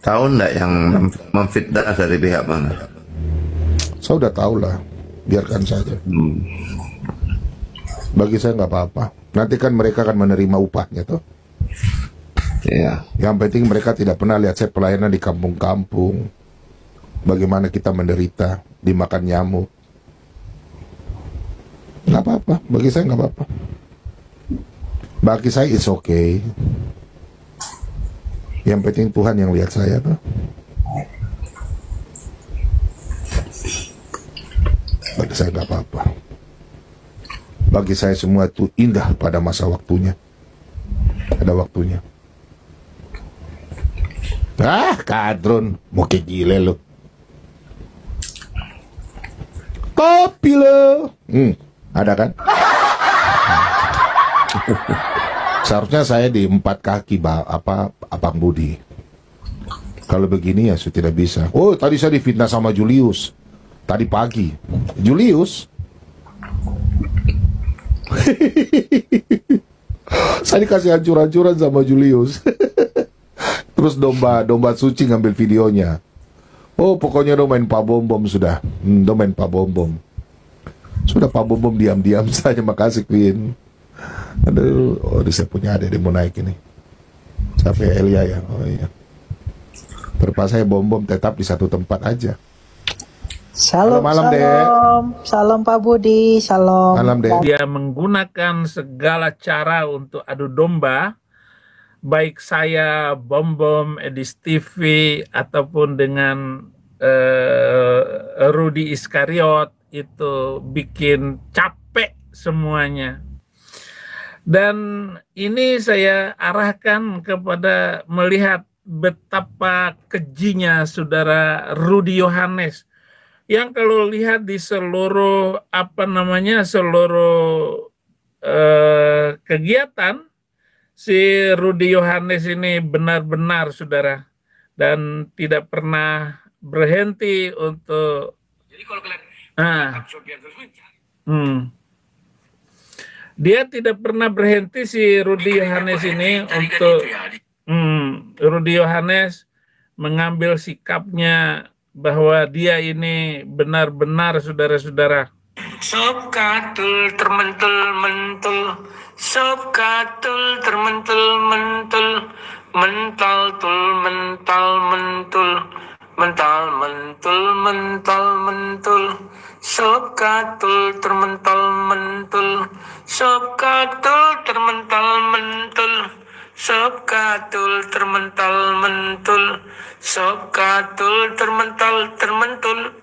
Speaker 13: Tahu enggak yang memfitnah dari pihak mana?
Speaker 12: Saya udah tahu lah. Biarkan saja. Bagi saya nggak apa-apa. Nanti kan mereka akan menerima upahnya tuh.
Speaker 13: Iya.
Speaker 12: Yang penting mereka tidak pernah lihat saya pelayanan di kampung-kampung. Bagaimana kita menderita, dimakan nyamuk. Nggak apa-apa. Bagi saya nggak apa-apa. Bagi saya it's okay. Yang penting Tuhan yang lihat saya tuh. Bagi saya nggak apa-apa. Bagi saya semua itu indah pada masa waktunya. Ada waktunya. Kadron, mau kayak gile lo. Kopi lo. Ada kan? Seharusnya saya di 4 kaki, Abang Budi. Kalau begini ya sudah tidak bisa. Oh, tadi saya difitnah sama Julius. Tadi pagi. Julius. Saya dikasih hancur-hancuran sama Julius. Terus domba suci ngambil videonya. Oh, pokoknya udah main Pak Bom Bom sudah. Udah main Pak Bom Bom. Sudah Pak Bom Bom diam-diam saja. Makasih Queen. Aduh, saya punya adik dia mau naik ini. Siapa ya? Elia ya? Oh iya. Terpaksa saya Bom Bom tetap di satu tempat aja.
Speaker 15: Shalom,
Speaker 12: malam,
Speaker 15: shalom, shalom Pak Budi, shalom.
Speaker 12: Malam, Dek.
Speaker 16: Dia menggunakan segala cara untuk adu domba, baik saya, Bom Edis TV, ataupun dengan Rudi Iskariot, itu bikin capek semuanya. Dan ini saya arahkan kepada melihat betapa kejinya saudara Rudi Yohanes, yang kalau lihat di seluruh seluruh kegiatan si Rudi Yohanes ini benar-benar saudara, dan tidak pernah berhenti untuk dia tidak pernah berhenti si Rudi Yohanes ini untuk Rudi Yohanes mengambil sikapnya bahwa dia ini benar-benar saudara-saudara
Speaker 17: Sob katul termentul mentul, sob katul termentul mentul, mental tul mental mentul, mental mentul mental mentul, sob katul termental mentul, sob katul termental mentul, sob katul termental mentul, sob katul termental termentul,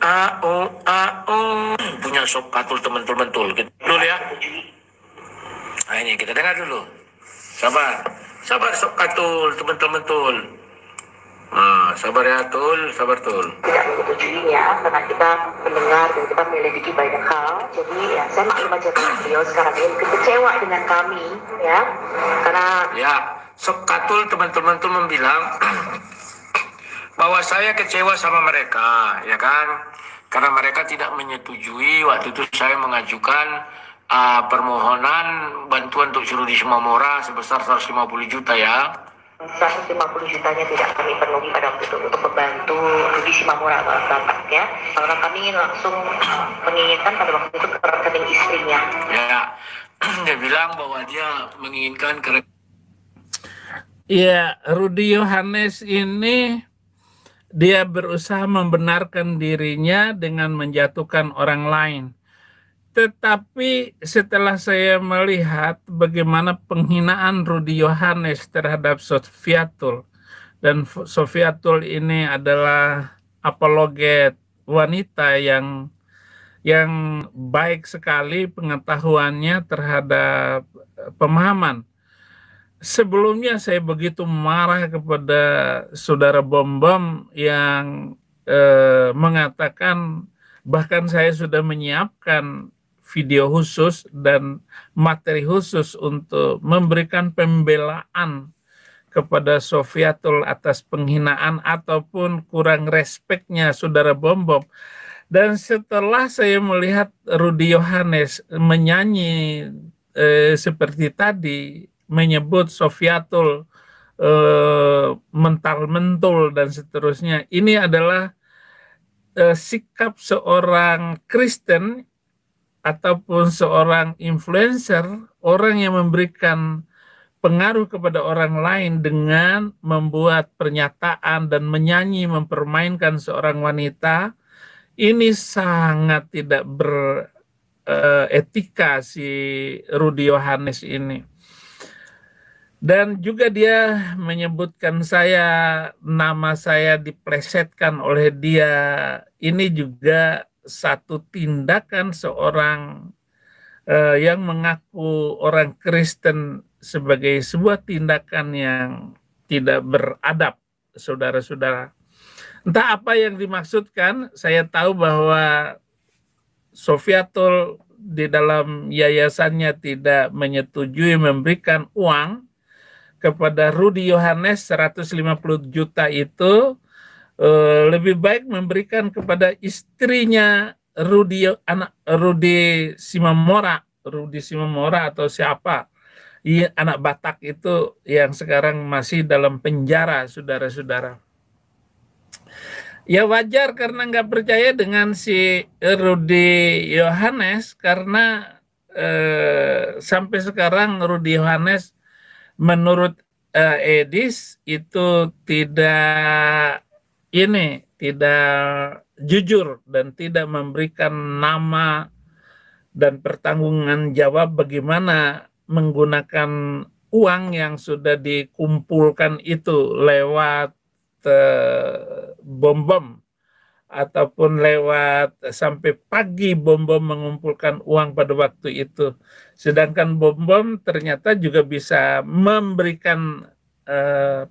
Speaker 17: punya sob katul termentul mentul gitu dulu ya. Nah ini kita dengar dulu, sabar sob katul termentul mentul. Nah, sabar ya Tul, sabar Tul.
Speaker 18: Tidak menyetujuinya karena kita mendengar dan kita menyelidiki banyak hal. Jadi ya saya maklum aja dengan beliau sekarang ini kecewa dengan kami ya, karena
Speaker 17: ya Sokatul teman-teman membilang bahwa saya kecewa sama mereka, ya kan? Karena mereka tidak menyetujui waktu itu saya mengajukan permohonan bantuan untuk Rudi Simamora sebesar 150 juta ya.
Speaker 18: 150 jutanya tidak kami penuhi pada waktu itu untuk membantu Rudi Simamora bapaknya, karena kami langsung menginginkan pada waktu itu ke rekening istrinya.
Speaker 17: Ya, dia bilang bahwa dia menginginkan ke
Speaker 16: ya, Rudi Yohanes ini dia berusaha membenarkan dirinya dengan menjatuhkan orang lain. Tetapi setelah saya melihat bagaimana penghinaan Rudi Yohanes terhadap Sofiatul, dan Sofiatul ini adalah apologet wanita yang baik sekali pengetahuannya terhadap pemahaman. Sebelumnya saya begitu marah kepada saudara Bom Bom yang mengatakan, bahkan saya sudah menyiapkan video khusus dan materi khusus untuk memberikan pembelaan kepada Sofiatul atas penghinaan ataupun kurang respeknya saudara Bom Bom. Dan setelah saya melihat Rudi Yohanes menyanyi seperti tadi, menyebut Sofiatul mental-mentul dan seterusnya, ini adalah sikap seorang Kristen ataupun seorang influencer, orang yang memberikan pengaruh kepada orang lain dengan membuat pernyataan dan menyanyi mempermainkan seorang wanita. Ini sangat tidak beretika si Rudi Yohanes ini. Dan juga dia menyebutkan nama saya diplesetkan oleh dia. Ini juga satu tindakan seorang yang mengaku orang Kristen sebagai sebuah tindakan yang tidak beradab, saudara-saudara. Entah apa yang dimaksudkan, saya tahu bahwa Sofiatul di dalam yayasannya tidak menyetujui memberikan uang kepada Rudi Yohanes 150 juta itu. Lebih baik memberikan kepada istrinya Rudi Simamora, Rudi Simamora atau siapa, anak Batak itu yang sekarang masih dalam penjara, saudara-saudara. Ya wajar karena nggak percaya dengan si Rudi Yohanes, karena sampai sekarang Rudi Yohanes menurut Edis itu tidak jujur dan tidak memberikan nama dan pertanggungan jawab bagaimana menggunakan uang yang sudah dikumpulkan itu lewat bom-bom ataupun lewat sampai pagi bom-bom mengumpulkan uang pada waktu itu. Sedangkan bom-bom ternyata juga bisa memberikan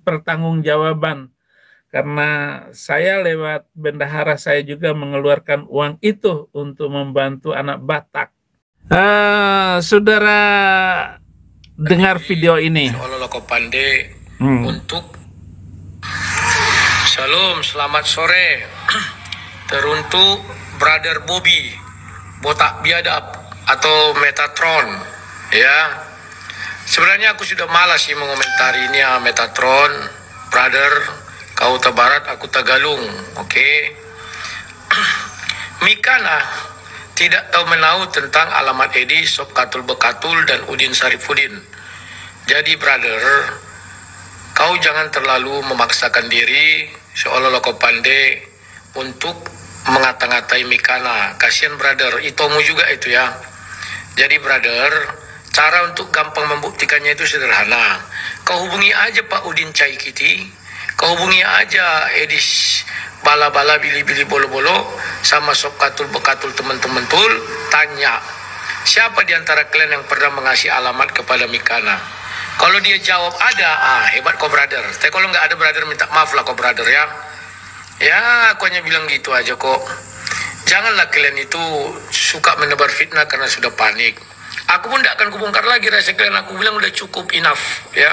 Speaker 16: pertanggungjawaban, karena saya lewat bendahara saya juga mengeluarkan uang itu untuk membantu anak Batak. Saudara dengar video ini.
Speaker 1: Untuk Shalom, selamat sore. Teruntuk Brother Bobby, botak biadab atau Metatron, ya. Sebenarnya aku sudah malas sih mengomentari ini ya, Metatron, brother, kau Barat, aku Tagalung, oke. Mikana tidak tahu menahu tentang alamat Edi, Sob Katul Bekatul, dan Udin Sarifudin. Jadi brother, kau jangan terlalu memaksakan diri seolah-olah kau pandai untuk mengata-ngatai Mikana. Kasihan brother, itomu juga itu ya. Jadi brother, cara untuk gampang membuktikannya itu sederhana. Kau hubungi aja Pak Udin Caikiti, kau hubungi aja Edis Bala-Bala Bili-Bili Bolo-Bolo sama Sob Katul Bekatul teman-teman tul, tanya siapa di antara kalian yang pernah mengasih alamat kepada Mikana. Kalau dia jawab ada, hebat kau brother. Tapi kalau nggak ada brother, minta maaf lah kau brother ya. Ya, aku hanya bilang gitu aja kok. Janganlah kalian itu suka menebar fitnah karena sudah panik. Aku pun tidak akan kubongkar lagi rahasia kalian. Aku bilang udah cukup, enough ya.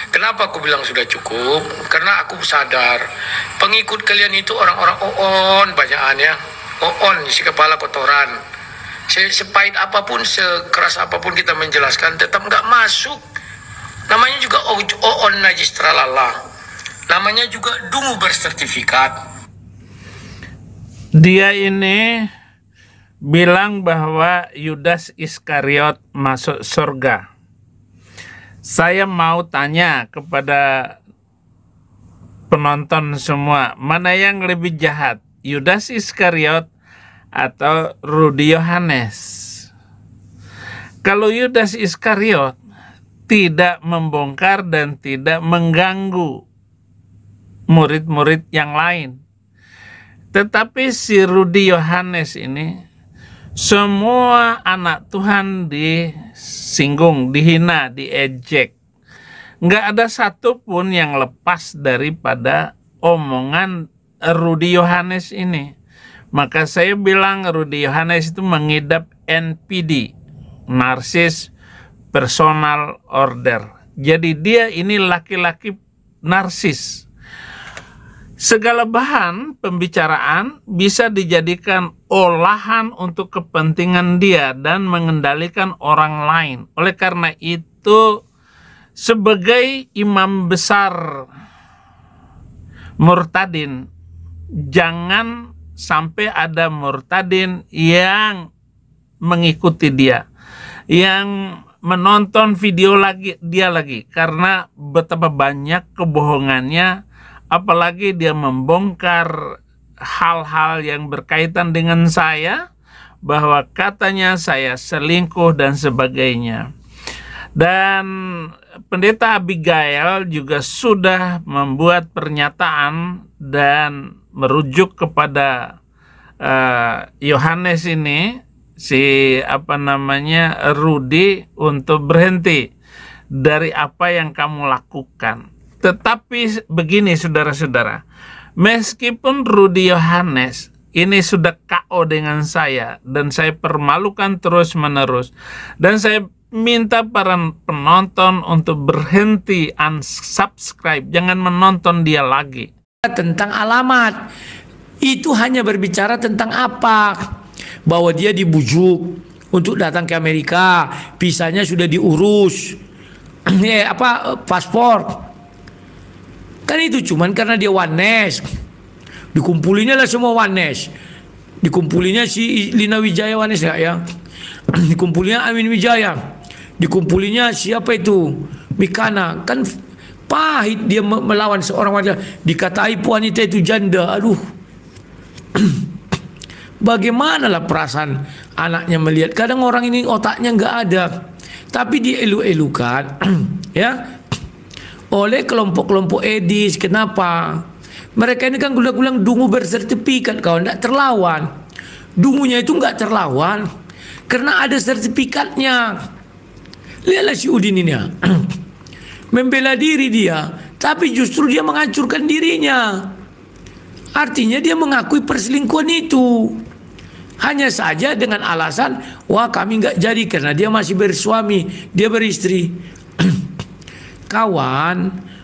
Speaker 1: Kenapa aku bilang sudah cukup? Karena aku sadar pengikut kalian itu orang-orang oon banyakan ya. Oon, si kepala kotoran. Sepahit apapun, sekeras apapun kita menjelaskan, tetap nggak masuk. Namanya juga oon najis tralala. Namanya juga dungu bersertifikat.
Speaker 16: Dia ini bilang bahwa Yudas Iskariot masuk surga. Saya mau tanya kepada penonton semua, mana yang lebih jahat, Yudas Iskariot atau Rudi Yohanes? Kalau Yudas Iskariot tidak membongkar dan tidak mengganggu murid-murid yang lain, tetapi si Rudi Yohanes ini semua anak Tuhan disinggung, dihina, diejek. Nggak ada satupun yang lepas daripada omongan Rudi Yohanes ini. Maka saya bilang Rudi Yohanes itu mengidap NPD, narsis personal order. Jadi dia ini laki-laki narsis. Segala bahan pembicaraan bisa dijadikan olahan untuk kepentingan dia dan mengendalikan orang lain. Oleh karena itu, sebagai imam besar murtadin, jangan sampai ada murtadin yang mengikuti dia, yang menonton video dia lagi, karena betapa banyak kebohongannya. Apalagi dia membongkar hal-hal yang berkaitan dengan saya, bahwa katanya saya selingkuh dan sebagainya. Dan Pendeta Abigail juga sudah membuat pernyataan dan merujuk kepada Yohanes ini, si Rudi, untuk berhenti dari apa yang kamu lakukan. Tetapi begini saudara-saudara, meskipun Rudi Yohanes ini sudah KO dengan saya dan saya permalukan terus-menerus, dan saya minta para penonton untuk berhenti unsubscribe, jangan menonton dia lagi.
Speaker 19: Tentang alamat, itu hanya berbicara tentang apa? Bahwa dia dibujuk untuk datang ke Amerika, visanya sudah diurus, paspor. Kan itu cuman karena dia Wanes, dikumpulinya lah semua Wanes, dikumpulinya si Lina Wijaya Wanes ya, dikumpulinya Amin Wijaya, dikumpulinya siapa itu Mikana, kan pahit dia melawan seorang wanita, dikatai wanita itu janda. Aduh, bagaimanalah perasaan anaknya melihat. Kadang orang ini otaknya nggak ada, tapi dielu-elukan ya oleh kelompok-kelompok edis. Kenapa? Mereka ini kan gulang-gulang dungu bersertifikat, kawan, nggak terlawan. Dungunya itu nggak terlawan karena ada sertifikatnya. Lihatlah si Udin ini ya. Membela diri dia, tapi justru dia menghancurkan dirinya. Artinya dia mengakui perselingkuhan itu. Hanya saja dengan alasan, wah kami nggak jadi karena dia masih bersuami, dia beristri. Kawan,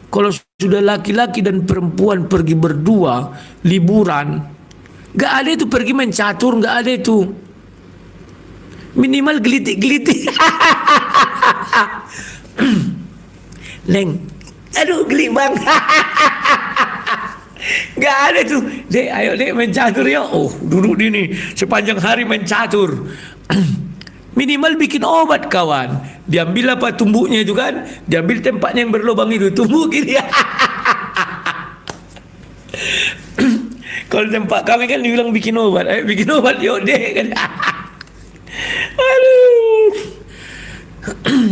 Speaker 19: kalau sudah laki-laki dan perempuan pergi berdua liburan, nggak ada itu pergi mencatur, nggak ada itu. Minimal gelitik-gelitik. Neng, aduh geli bang. Gak ada tuh. Dek, ayo dek mencatur ya. Oh, duduk ini sepanjang hari mencatur. Minimal bikin obat, kawan. Diambil apa tumbuknya itu kan, diambil tempatnya yang berlubang itu, tumbuk ini. Kalau tempat kami kan dibilang bikin obat. Ayo bikin obat yuk dek kan. Aduh.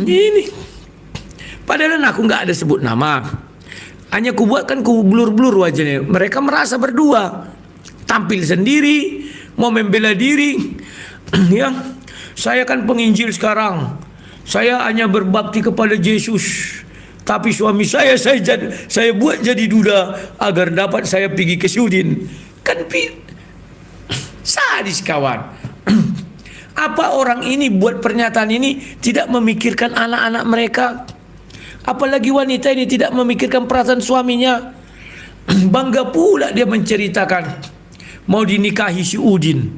Speaker 19: Ini padahal aku nggak ada sebut nama, hanya ku buatkan ku blur-blur wajahnya. Mereka merasa berdua, tampil sendiri, mau membela diri. Ya, saya kan penginjil sekarang, saya hanya berbakti kepada Yesus, tapi suami saya buat jadi duda agar dapat saya pergi ke Sudin. Kan sadis, kawan. Apa orang ini buat pernyataan ini tidak memikirkan anak-anak mereka? Apalagi wanita ini tidak memikirkan perasaan suaminya. Bangga pula dia menceritakan mau dinikahi si Udin.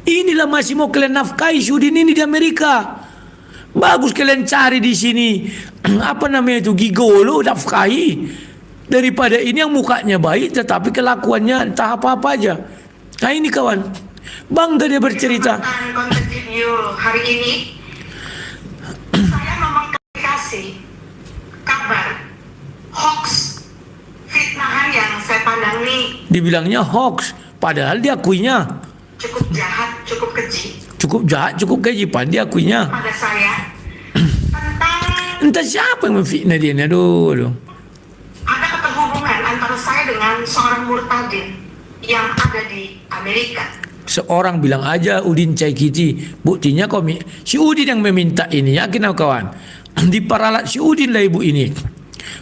Speaker 19: Inilah masih mau kalian nafkahi si Udin ini di Amerika. Bagus kalian cari di sini apa namanya itu gigolo, nafkahi, daripada ini yang mukanya baik tetapi kelakuannya entah apa-apa aja. Nah ini kawan, bangga dia bercerita.
Speaker 18: Konten video hari ini saya mau mengklarifikasi kabar hoax fitnahan yang saya pandang ini.
Speaker 19: Dibilangnya hoax, padahal diakuinya
Speaker 18: cukup jahat, cukup keji.
Speaker 19: Cukup jahat, cukup keji, padahal diakuinya.
Speaker 18: Pada saya tentang
Speaker 19: entah siapa yang memfitnah dia. Aduh.
Speaker 18: Ada keterhubungan antara saya dengan seorang murtadin yang ada di Amerika.
Speaker 19: Seorang bilang aja Udin Caikiti, buktinya si Udin yang meminta ini, yakin kawan? Diperalat si Udin lah ibu ini.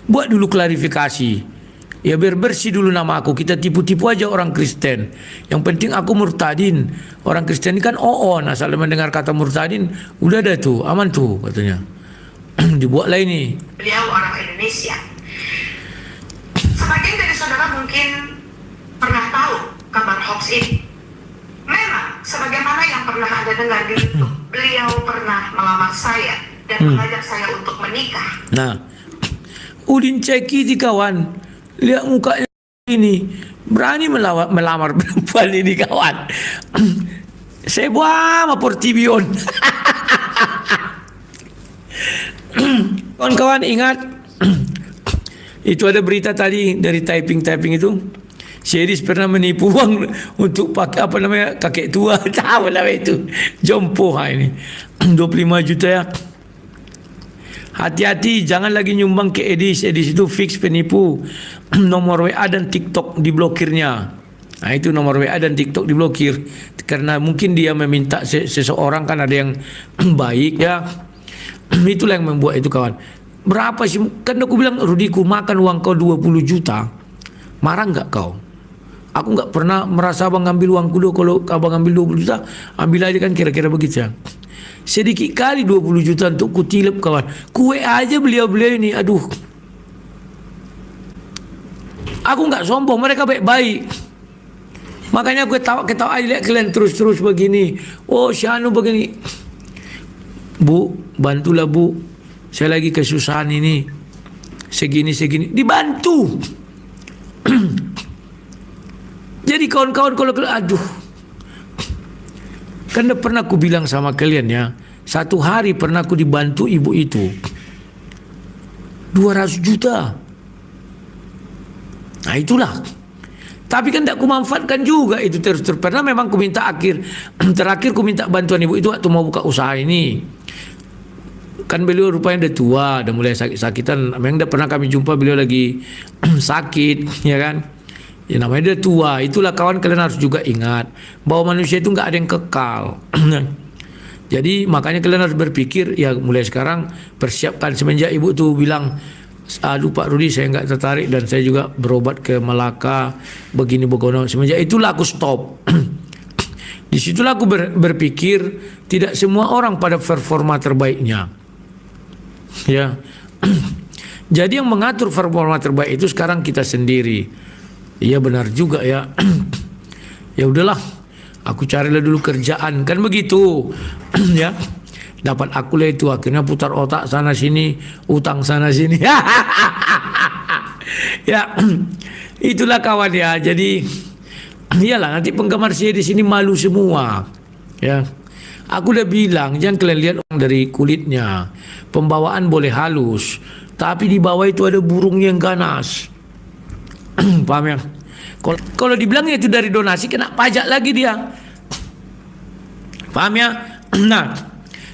Speaker 19: Buat dulu klarifikasi. Ya biar bersih dulu nama aku. Kita tipu-tipu aja orang Kristen. Yang penting aku murtadin. Orang Kristen ini kan asal mendengar kata murtadin, udah ada tuh, aman tuh katanya. Dibuatlah ini.
Speaker 18: Beliau orang Indonesia. Sebagian dari saudara mungkin pernah tahu kabar hoax ini. Memang sebagaimana yang pernah Anda dengar di YouTube, beliau pernah melamar saya dan mengajak saya untuk menikah.
Speaker 19: Nah, Udin Caikiti kawan, lihat mukanya ini, berani melamar perempuan ini kawan. Saya buang Portibion. Kawan-kawan ingat, itu ada berita tadi dari typing itu. Series pernah menipu uang untuk pakai apa namanya kakek tua, tahu lah itu, jompo ini 25 juta ya. Hati-hati, jangan lagi nyumbang ke Edis itu fix penipu. Nomor WA dan TikTok diblokirnya. Nah itu nomor WA dan TikTok diblokir karena mungkin dia meminta seseorang, kan ada yang baik ya. Itulah yang membuat itu kawan. Berapa sih? Kan aku bilang, Rudiku makan uang kau 20 juta, marah nggak kau? Aku nggak pernah merasa abang ngambil uangku dulu. Kalau abang ngambil 20 juta, ambil aja kan, kira-kira begitu ya. Sedikit kali 20 juta untuk kutilep kawan. Kue aja beliau ini, aduh. Aku nggak sombong, mereka baik-baik. Makanya gue ketawa aja, lihat kalian terus begini. Oh, Syanu begini. Bu, bantulah Bu, saya lagi kesusahan ini, segini, dibantu. Jadi kawan-kawan kalau aduh, kan pernah aku bilang sama kalian ya, satu hari pernah aku dibantu ibu itu 200 juta. Nah itulah. Tapi kan tidak kumanfaatkan juga itu terus. Pernah memang ku minta terakhir ku minta bantuan ibu itu waktu mau buka usaha ini. Kan beliau rupanya udah tua, udah mulai sakit-sakitan. Memang tidak pernah kami jumpa beliau lagi sakit, ya kan? Ya namanya udah tua. Itulah kawan, kalian harus juga ingat bahwa manusia itu nggak ada yang kekal. Jadi makanya kalian harus berpikir ya mulai sekarang persiapkan. Semenjak ibu tuh bilang, aduh Pak Rudi saya nggak tertarik dan saya juga berobat ke Melaka begini begono, semenjak itulah aku stop. Disitulah aku berpikir tidak semua orang pada performa terbaiknya, ya. Jadi yang mengatur performa terbaik itu sekarang kita sendiri. Iya benar juga ya. Ya udahlah, aku carilah dulu kerjaan kan begitu. Ya, dapat aku lah itu, akhirnya putar otak sana sini, utang sana sini. Ya, itulah kawan ya. Jadi iyalah nanti penggemar saya di sini malu semua. Ya, aku udah bilang jangan kalian lihat orang dari kulitnya. Pembawaan boleh halus, tapi di bawah itu ada burung yang ganas. Paham ya? Kalau dibilangnya itu dari donasi, kena pajak lagi dia. Paham ya? Nah,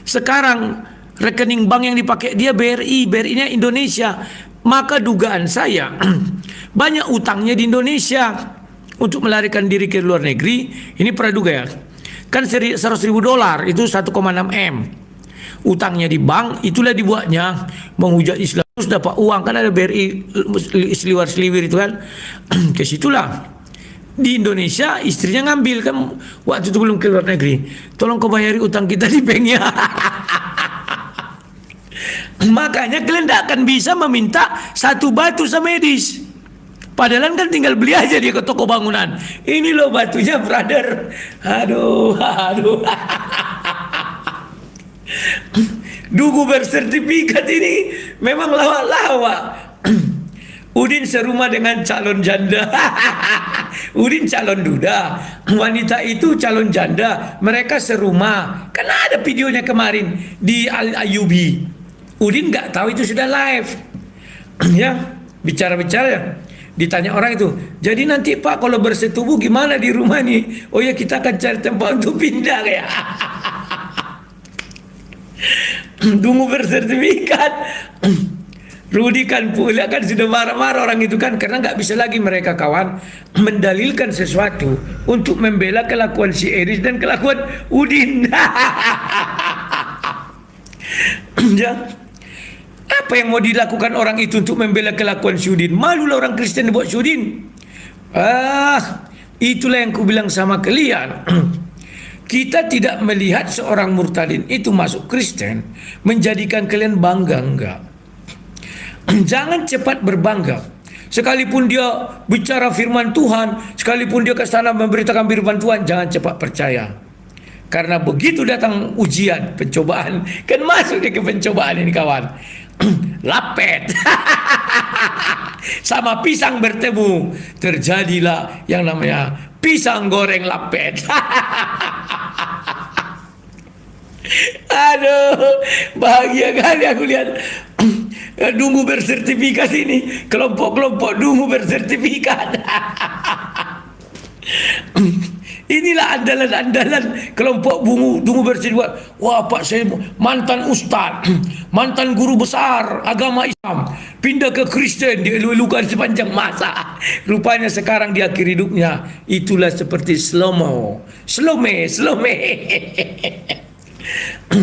Speaker 19: sekarang rekening bank yang dipakai dia BRI-nya Indonesia. Maka dugaan saya banyak utangnya di Indonesia untuk melarikan diri ke luar negeri. Ini praduga ya. Kan $100.000 itu 1,6 M. Utangnya di bank, itulah dibuatnya menghujat Islam. Terus dapat uang, kan ada BRI seliwar-seliwir itu kan. Ke situlah. Di Indonesia istrinya ngambil kan waktu itu belum ke luar negeri. Tolong kau bayari utang kita di banknya. Makanya kalian tidak akan bisa meminta satu batu sama Edis. Padahal kan tinggal beli aja dia ke toko bangunan. Ini loh batunya brother. Aduh. Dugu bersertifikat ini memang lawak-lawak. Udin serumah dengan calon janda. Udin calon duda, wanita itu calon janda. Mereka serumah. Karena ada videonya kemarin di Al Ayubi. Udin nggak tahu itu sudah live. Ya, bicara-bicara. Ditanya orang itu, jadi nanti Pak kalau bersetubuh gimana di rumah nih? Oh ya kita akan cari tempat untuk pindah ya. Dungu bersertifikat. Rudi kan pula kan sudah marah-marah orang itu kan, karena nggak bisa lagi mereka kawan mendalilkan sesuatu untuk membela kelakuan si Eris dan kelakuan Udin. Ya. Apa yang mau dilakukan orang itu untuk membela kelakuan si Udin? Malulah orang Kristen buat si Udin. Itulah yang ku bilang sama kalian. Kita tidak melihat seorang murtadin itu masuk Kristen menjadikan kalian bangga, enggak. Jangan cepat berbangga. Sekalipun dia bicara firman Tuhan, sekalipun dia ke sana memberitakan firman Tuhan, jangan cepat percaya. Karena begitu datang ujian, pencobaan, kan masuk dia ke pencobaan ini kawan. Lapet. Sama pisang bertemu, terjadilah yang namanya pisang goreng lapet. Aduh, bahagia kali aku lihat dungu bersertifikat ini, kelompok-kelompok dungu bersertifikat. Inilah andalan-andalan kelompok dungu bersertifikat. Wah Pak, saya mantan ustaz, mantan guru besar agama Islam, pindah ke Kristen, dielu-elukan sepanjang masa. Rupanya sekarang di akhir hidupnya itulah seperti Slome.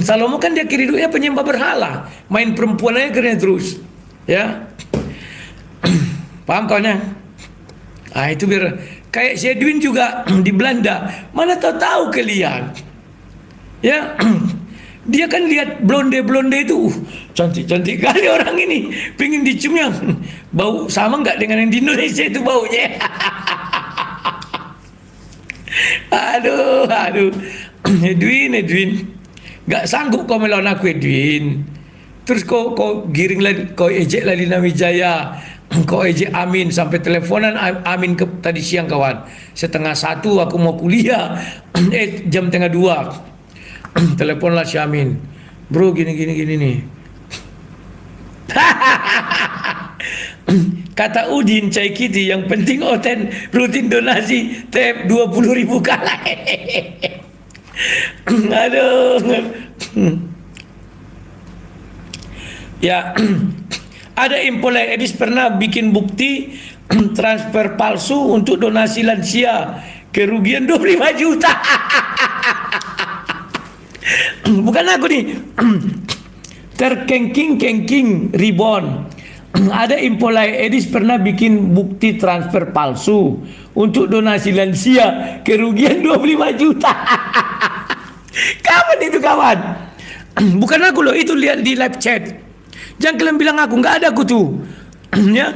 Speaker 19: Salomo kan dia akhir hidupnya penyembah berhala, main perempuan aja keren terus, ya. Paham kawannya? Itu biar kayak si Edwin juga di Belanda, mana tahu kalian, ya. Dia kan lihat blonde itu, cantik kali orang ini, pengen dicium yang bau sama nggak dengan yang di Indonesia itu baunya. Aduh, Edwin. Nggak sanggup kau melawan aku Edwin. Terus kau giring lagi, kau ejek lagi Wijaya, kau ejek Amin sampai teleponan Amin tadi siang kawan. 12:30 aku mau kuliah, jam 1:30. Teleponlah si Amin. Bro gini nih. Kata Udin Cai Kiti yang penting oten rutin donasi tep 20.000 kalah. Aduh. Ya, ada Impolai Edis pernah bikin bukti transfer palsu untuk donasi lansia, kerugian 25 juta. Bukan aku nih. Terkengking ribon. Ada Impolai Edis pernah bikin bukti transfer palsu untuk donasi lansia, kerugian 25 juta. Kapan itu kawan? Bukan aku loh, itu lihat di live chat. Jangan kalian bilang aku, nggak ada aku tuh. Ya,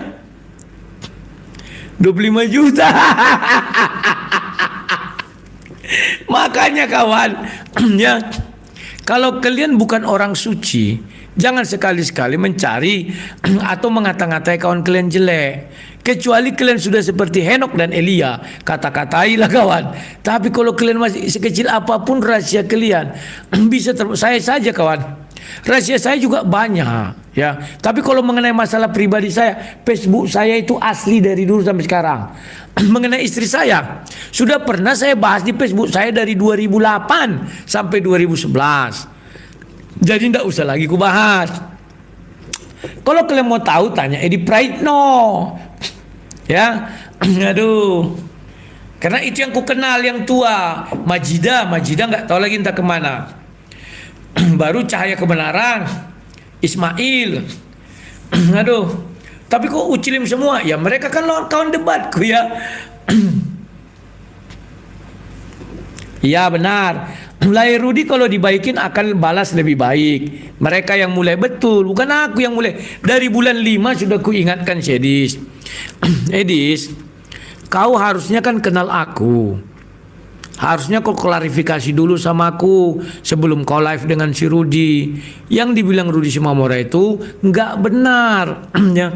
Speaker 19: 25 juta. Makanya kawan, ya, kalau kalian bukan orang suci, jangan sekali-sekali mencari atau mengata-ngatai kawan kalian jelek. Kecuali kalian sudah seperti Henok dan Elia, kata-katailah kawan. Tapi kalau kalian masih sekecil apapun rahasia kalian, bisa saya saja kawan. Rahasia saya juga banyak, ya. Tapi kalau mengenai masalah pribadi saya, Facebook saya itu asli dari dulu sampai sekarang. Mengenai istri saya, sudah pernah saya bahas di Facebook saya dari 2008 sampai 2011. Jadi tidak usah lagi ku bahas. Kalau kalian mau tahu, tanya Edi Praitno. Ya, aduh. Karena itu yang ku kenal yang tua. Majida nggak tahu lagi entah kemana. Baru Cahaya Kebenaran, Ismail. Aduh. Tapi kok ucilim semua? Ya mereka kan kawan debatku ya. Ya benar. Mulai Rudi kalau dibaikin akan balas lebih baik. Mereka yang mulai betul, bukan aku yang mulai. Dari bulan 5 sudah ku ingatkan si Edis. Edis, kau harusnya kan kenal aku. Harusnya kau klarifikasi dulu sama aku sebelum kau live dengan si Rudi. Yang dibilang Rudi Simamora itu nggak benar. Ya.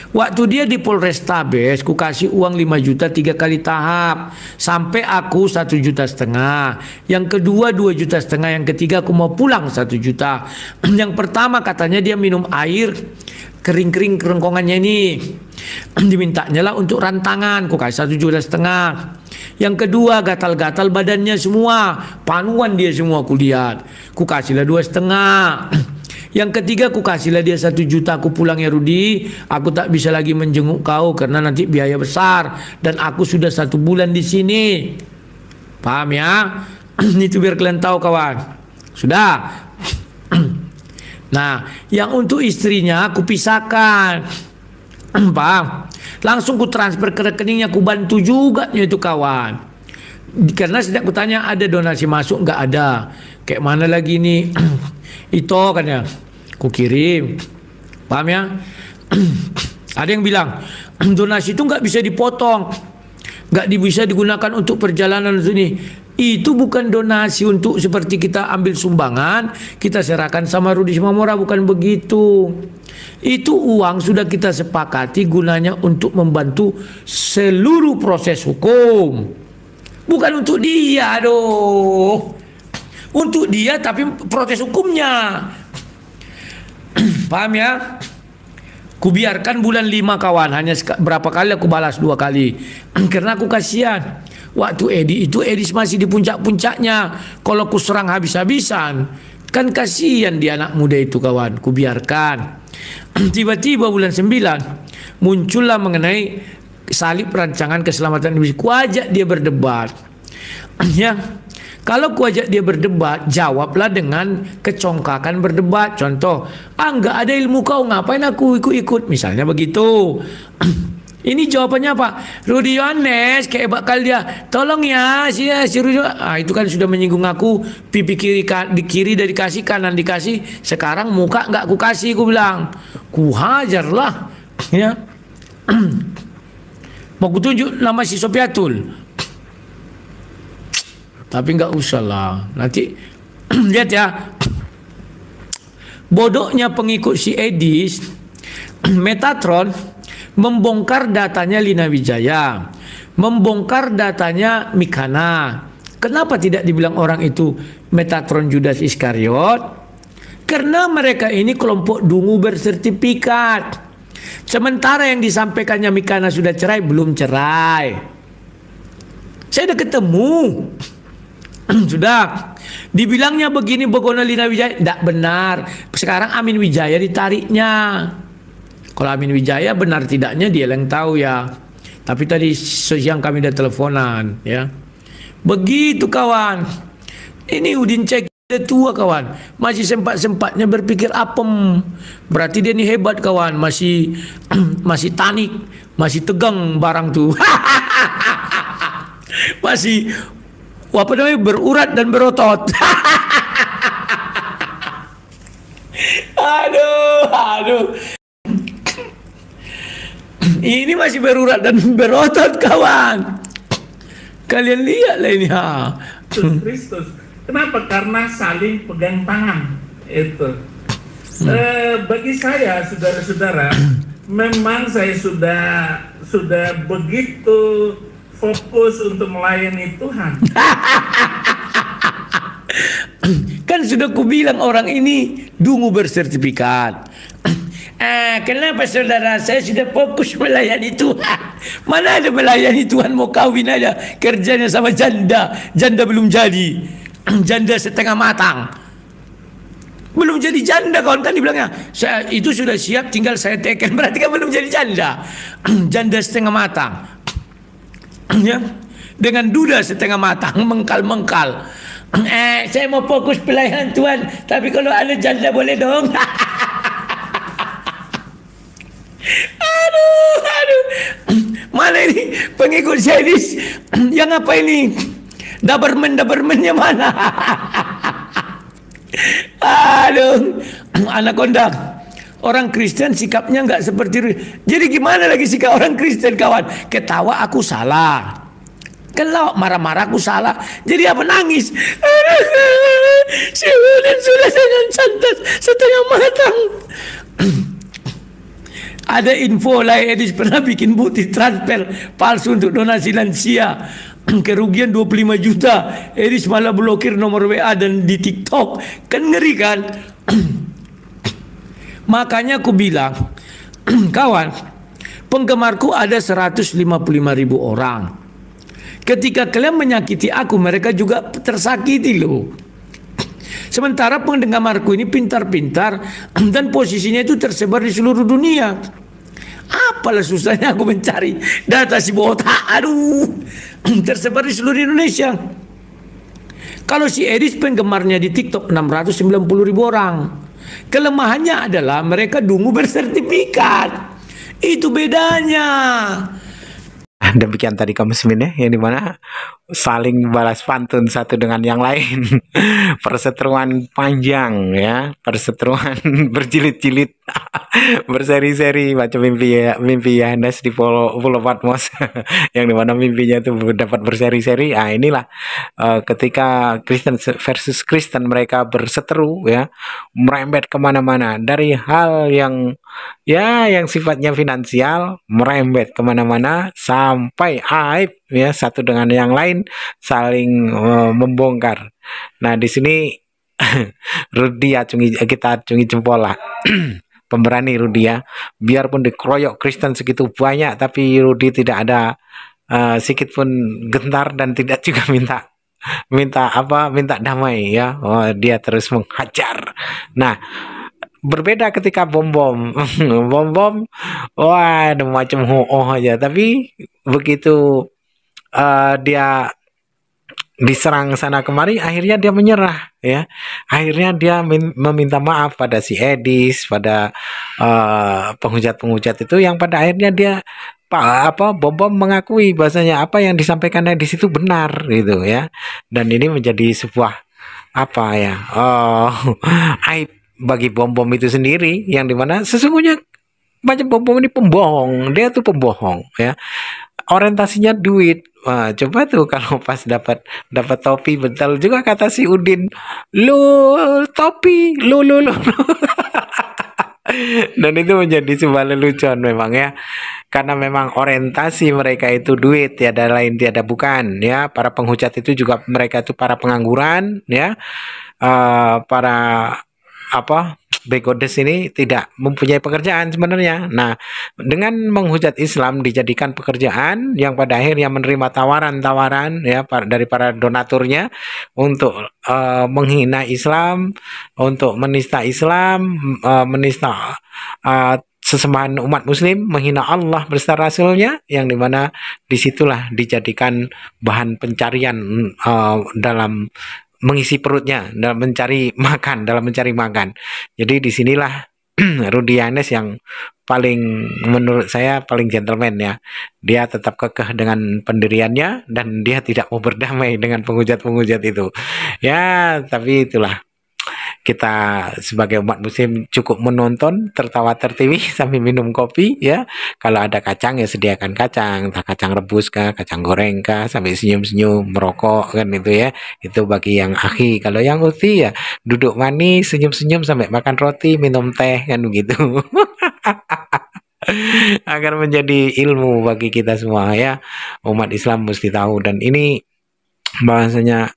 Speaker 19: Waktu dia di Polrestabes, ku kasih uang 5 juta 3 kali tahap. Sampai aku 1,5 juta. Yang kedua 2,5 juta. Yang ketiga aku mau pulang 1 juta. Yang pertama katanya dia minum air kering-kering kerongkongannya ini. Dimintanya lah untuk rantangan, ku kasih 1,5 juta. Yang kedua gatal-gatal badannya semua, panuan dia semua aku lihat. Ku kasihlah 2,5. Yang ketiga aku kasihlah dia 1 juta. Aku pulang ya Rudi, aku tak bisa lagi menjenguk kau karena nanti biaya besar dan aku sudah 1 bulan di sini. Paham ya? Itu biar kalian tahu kawan. Sudah. Nah, yang untuk istrinya aku pisahkan. Paham? Langsung ku transfer ke rekeningnya, ku bantu juga itu kawan. Karena sejak ku tanya ada donasi masuk, nggak ada. Kayak mana lagi nih? Itu kan ya, ku kirim. Paham ya? Ada yang bilang donasi itu nggak bisa dipotong, nggak bisa digunakan untuk perjalanan ini. Itu bukan donasi untuk seperti kita ambil sumbangan, kita serahkan sama Rudi Simamora, bukan begitu. Itu uang sudah kita sepakati gunanya untuk membantu seluruh proses hukum. Bukan untuk dia, aduh. Untuk dia tapi proses hukumnya. Paham ya? Kubiarkan bulan 5 kawan, hanya berapa kali aku balas 2 kali. Karena aku kasihan. Waktu Edis masih di puncak-puncaknya. Kalau ku serang habis-habisan, kan kasihan dia anak muda itu kawan. Ku biarkan. Tiba-tiba bulan 9 muncullah mengenai salib rancangan keselamatan Indonesia. Ku ajak dia berdebat. Ya, kalau ku ajak dia berdebat, jawablah dengan kecongkakan berdebat. Contoh, nggak ada ilmu kau, ngapain aku ikut-ikut? Misalnya begitu. Ini jawabannya apa? Rudi Yohanes kayak bakal dia, tolong ya si Rudi. Itu kan sudah menyinggung aku. Pipi kiri dari kasih, kanan dikasih. Sekarang muka nggak ku kasih, ku bilang. Ku hajarlah. Ya. Mau ku tunjuk nama si Sopiatul. Tapi nggak usah lah. Nanti Lihat ya, bodohnya pengikut si Edis, Metatron membongkar datanya Lina Wijaya, membongkar datanya Mikana. Kenapa tidak dibilang orang itu Metatron Judas Iskariot? Karena mereka ini kelompok dungu bersertifikat. Sementara yang disampaikannya Mikana sudah cerai, belum cerai. Saya udah ketemu. Sudah. Dibilangnya begini Begono Lina Wijaya, tidak benar. Sekarang Amin Wijaya ditariknya. Kalau Amin Wijaya benar tidaknya dia yang tahu ya. Tapi tadi siang kami udah teleponan ya. Begitu kawan. Ini Udin Cek udah tua kawan. Masih sempat-sempatnya berpikir apem. Berarti dia ini hebat kawan. Masih tanik. Masih tegang barang tuh. Masih apa namanya, berurat dan berotot. Aduh. Ini masih berurat dan berotot kawan. Kalian lihatlah ini ha.
Speaker 16: Kristus. Kenapa? Karena saling pegang tangan. Itu. Bagi saya, saudara-saudara, memang saya sudah begitu fokus untuk melayani Tuhan.
Speaker 19: Kan sudah kubilang orang ini dungu bersertifikat. Kenapa saudara? Saya sudah fokus melayani Tuhan. Mana ada melayani Tuhan, mau kawin aja kerjanya sama janda. Janda belum jadi. Janda setengah matang. Belum jadi janda kawan, kan dibilangnya. Saya itu sudah siap, tinggal saya teken. Berarti kan belum jadi janda. Janda setengah matang. Ya, dengan duda setengah matang, mengkal-mengkal. Saya mau fokus pelayanan Tuhan, tapi kalau ada janda boleh dong. Aduh. Mana ini pengikut Sedis yang apa ini? Dabermen-dabermennya mana? Aduh, anakonda. Orang Kristen sikapnya nggak seperti. Jadi gimana lagi sikap orang Kristen kawan? Ketawa aku salah. Kalau marah-marah aku salah. Jadi apa nangis? Sudah dengan santet setengah matang. Ada info lain, Edis pernah bikin bukti transfer palsu untuk donasi lansia. Kerugian 25 juta. Edis malah blokir nomor WA dan di TikTok. Kan ngeri kan? Makanya aku bilang, kawan, penggemarku ada 155.000 orang. Ketika kalian menyakiti aku, mereka juga tersakiti loh. Sementara penggemarku ini pintar-pintar dan posisinya itu tersebar di seluruh dunia. Apalah susahnya aku mencari data si botak. Aduh, tersebar di seluruh Indonesia. Kalau si Edis penggemarnya di TikTok 690.000 orang. Kelemahannya adalah mereka dungu bersertifikat. Itu bedanya.
Speaker 3: Demikian tadi kamu ya, yang dimana saling balas pantun satu dengan yang lain. Perseteruan panjang ya, perseteruan berjilid-jilid, berseri-seri macam mimpi Yohanes di Pulau Patmos. Yang dimana mimpinya itu dapat berseri-seri. Ah inilah ketika Kristen versus Kristen, mereka berseteru ya, merembet kemana-mana dari hal yang sifatnya finansial, merembet kemana-mana sampai aib ya, satu dengan yang lain saling membongkar. Nah di sini Rudia kita acungi jempol lah. Pemberani Rudia, biarpun dikeroyok Kristen segitu banyak, tapi Rudi tidak ada sedikit pun gentar dan tidak juga minta damai ya. Dia terus menghajar. Nah berbeda ketika bom wah ada macam aja, tapi begitu dia diserang sana kemari, akhirnya dia menyerah ya. Akhirnya dia meminta maaf pada si Edis, pada penghujat-penghujat itu, yang pada akhirnya dia bom mengakui bahasanya apa yang disampaikan Edis itu benar gitu ya. Dan ini menjadi sebuah aib bagi bom itu sendiri, yang dimana sesungguhnya macam bom ini pembohong, dia tuh pembohong ya. orientasinya duit. Wah, coba tuh kalau pas dapat topi betul juga kata si Udin, lu topi, lu. Dan itu menjadi sebuah lelucon memang ya, karena memang orientasi mereka itu duit, tiada lain tiada bukan ya. Para penghujat itu juga mereka itu para pengangguran ya, para begodes ini tidak mempunyai pekerjaan sebenarnya. Nah, dengan menghujat Islam dijadikan pekerjaan yang pada akhirnya menerima tawaran-tawaran ya dari para donaturnya untuk menghina Islam, untuk menista Islam, menista sesembahan umat muslim, menghina Allah beserta Rasulnya, yang dimana disitulah dijadikan bahan pencarian dalam mengisi perutnya, dalam mencari makan. Jadi disinilah Rudy Yanes yang paling, menurut saya paling gentleman ya. Dia tetap kekeh dengan pendiriannya dan dia tidak mau berdamai dengan penghujat-penghujat itu. Ya, tapi itulah, kita sebagai umat muslim cukup menonton, tertawa tertiwi sambil minum kopi ya. Kalau ada kacang ya sediakan kacang, entah kacang rebus kah, kacang goreng kah, sambil senyum-senyum merokok kan itu ya. Itu bagi yang akhi. Kalau yang uti ya duduk manis, senyum-senyum sampai makan roti, minum teh kan begitu. Akan menjadi ilmu bagi kita semua ya. Umat Islam mesti tahu, dan ini bahasanya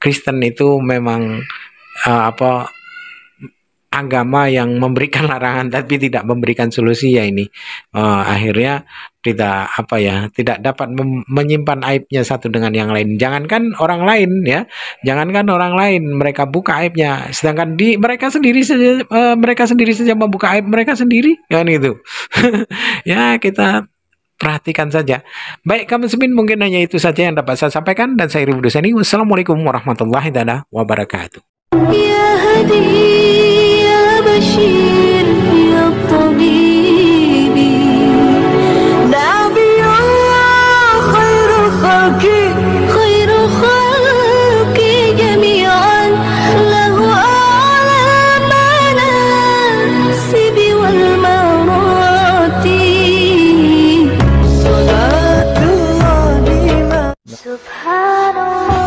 Speaker 3: Kristen itu memang agama yang memberikan larangan tapi tidak memberikan solusi ya. Ini akhirnya tidak dapat menyimpan aibnya satu dengan yang lain. Jangankan orang lain ya, mereka buka aibnya, sedangkan mereka sendiri saja membuka aib mereka sendiri kan itu. Ya, kita perhatikan saja. Baik, kamu muslimin, mungkin hanya itu saja yang dapat saya sampaikan, dan saya Rifudusani. Wassalamualaikum warahmatullahi wabarakatuh.
Speaker 2: يا هدي يا بشير يا طبيبي نبي الله خير الخلق جميعا له أعلى المناصب والمراتب صلاة الله سبحان الله.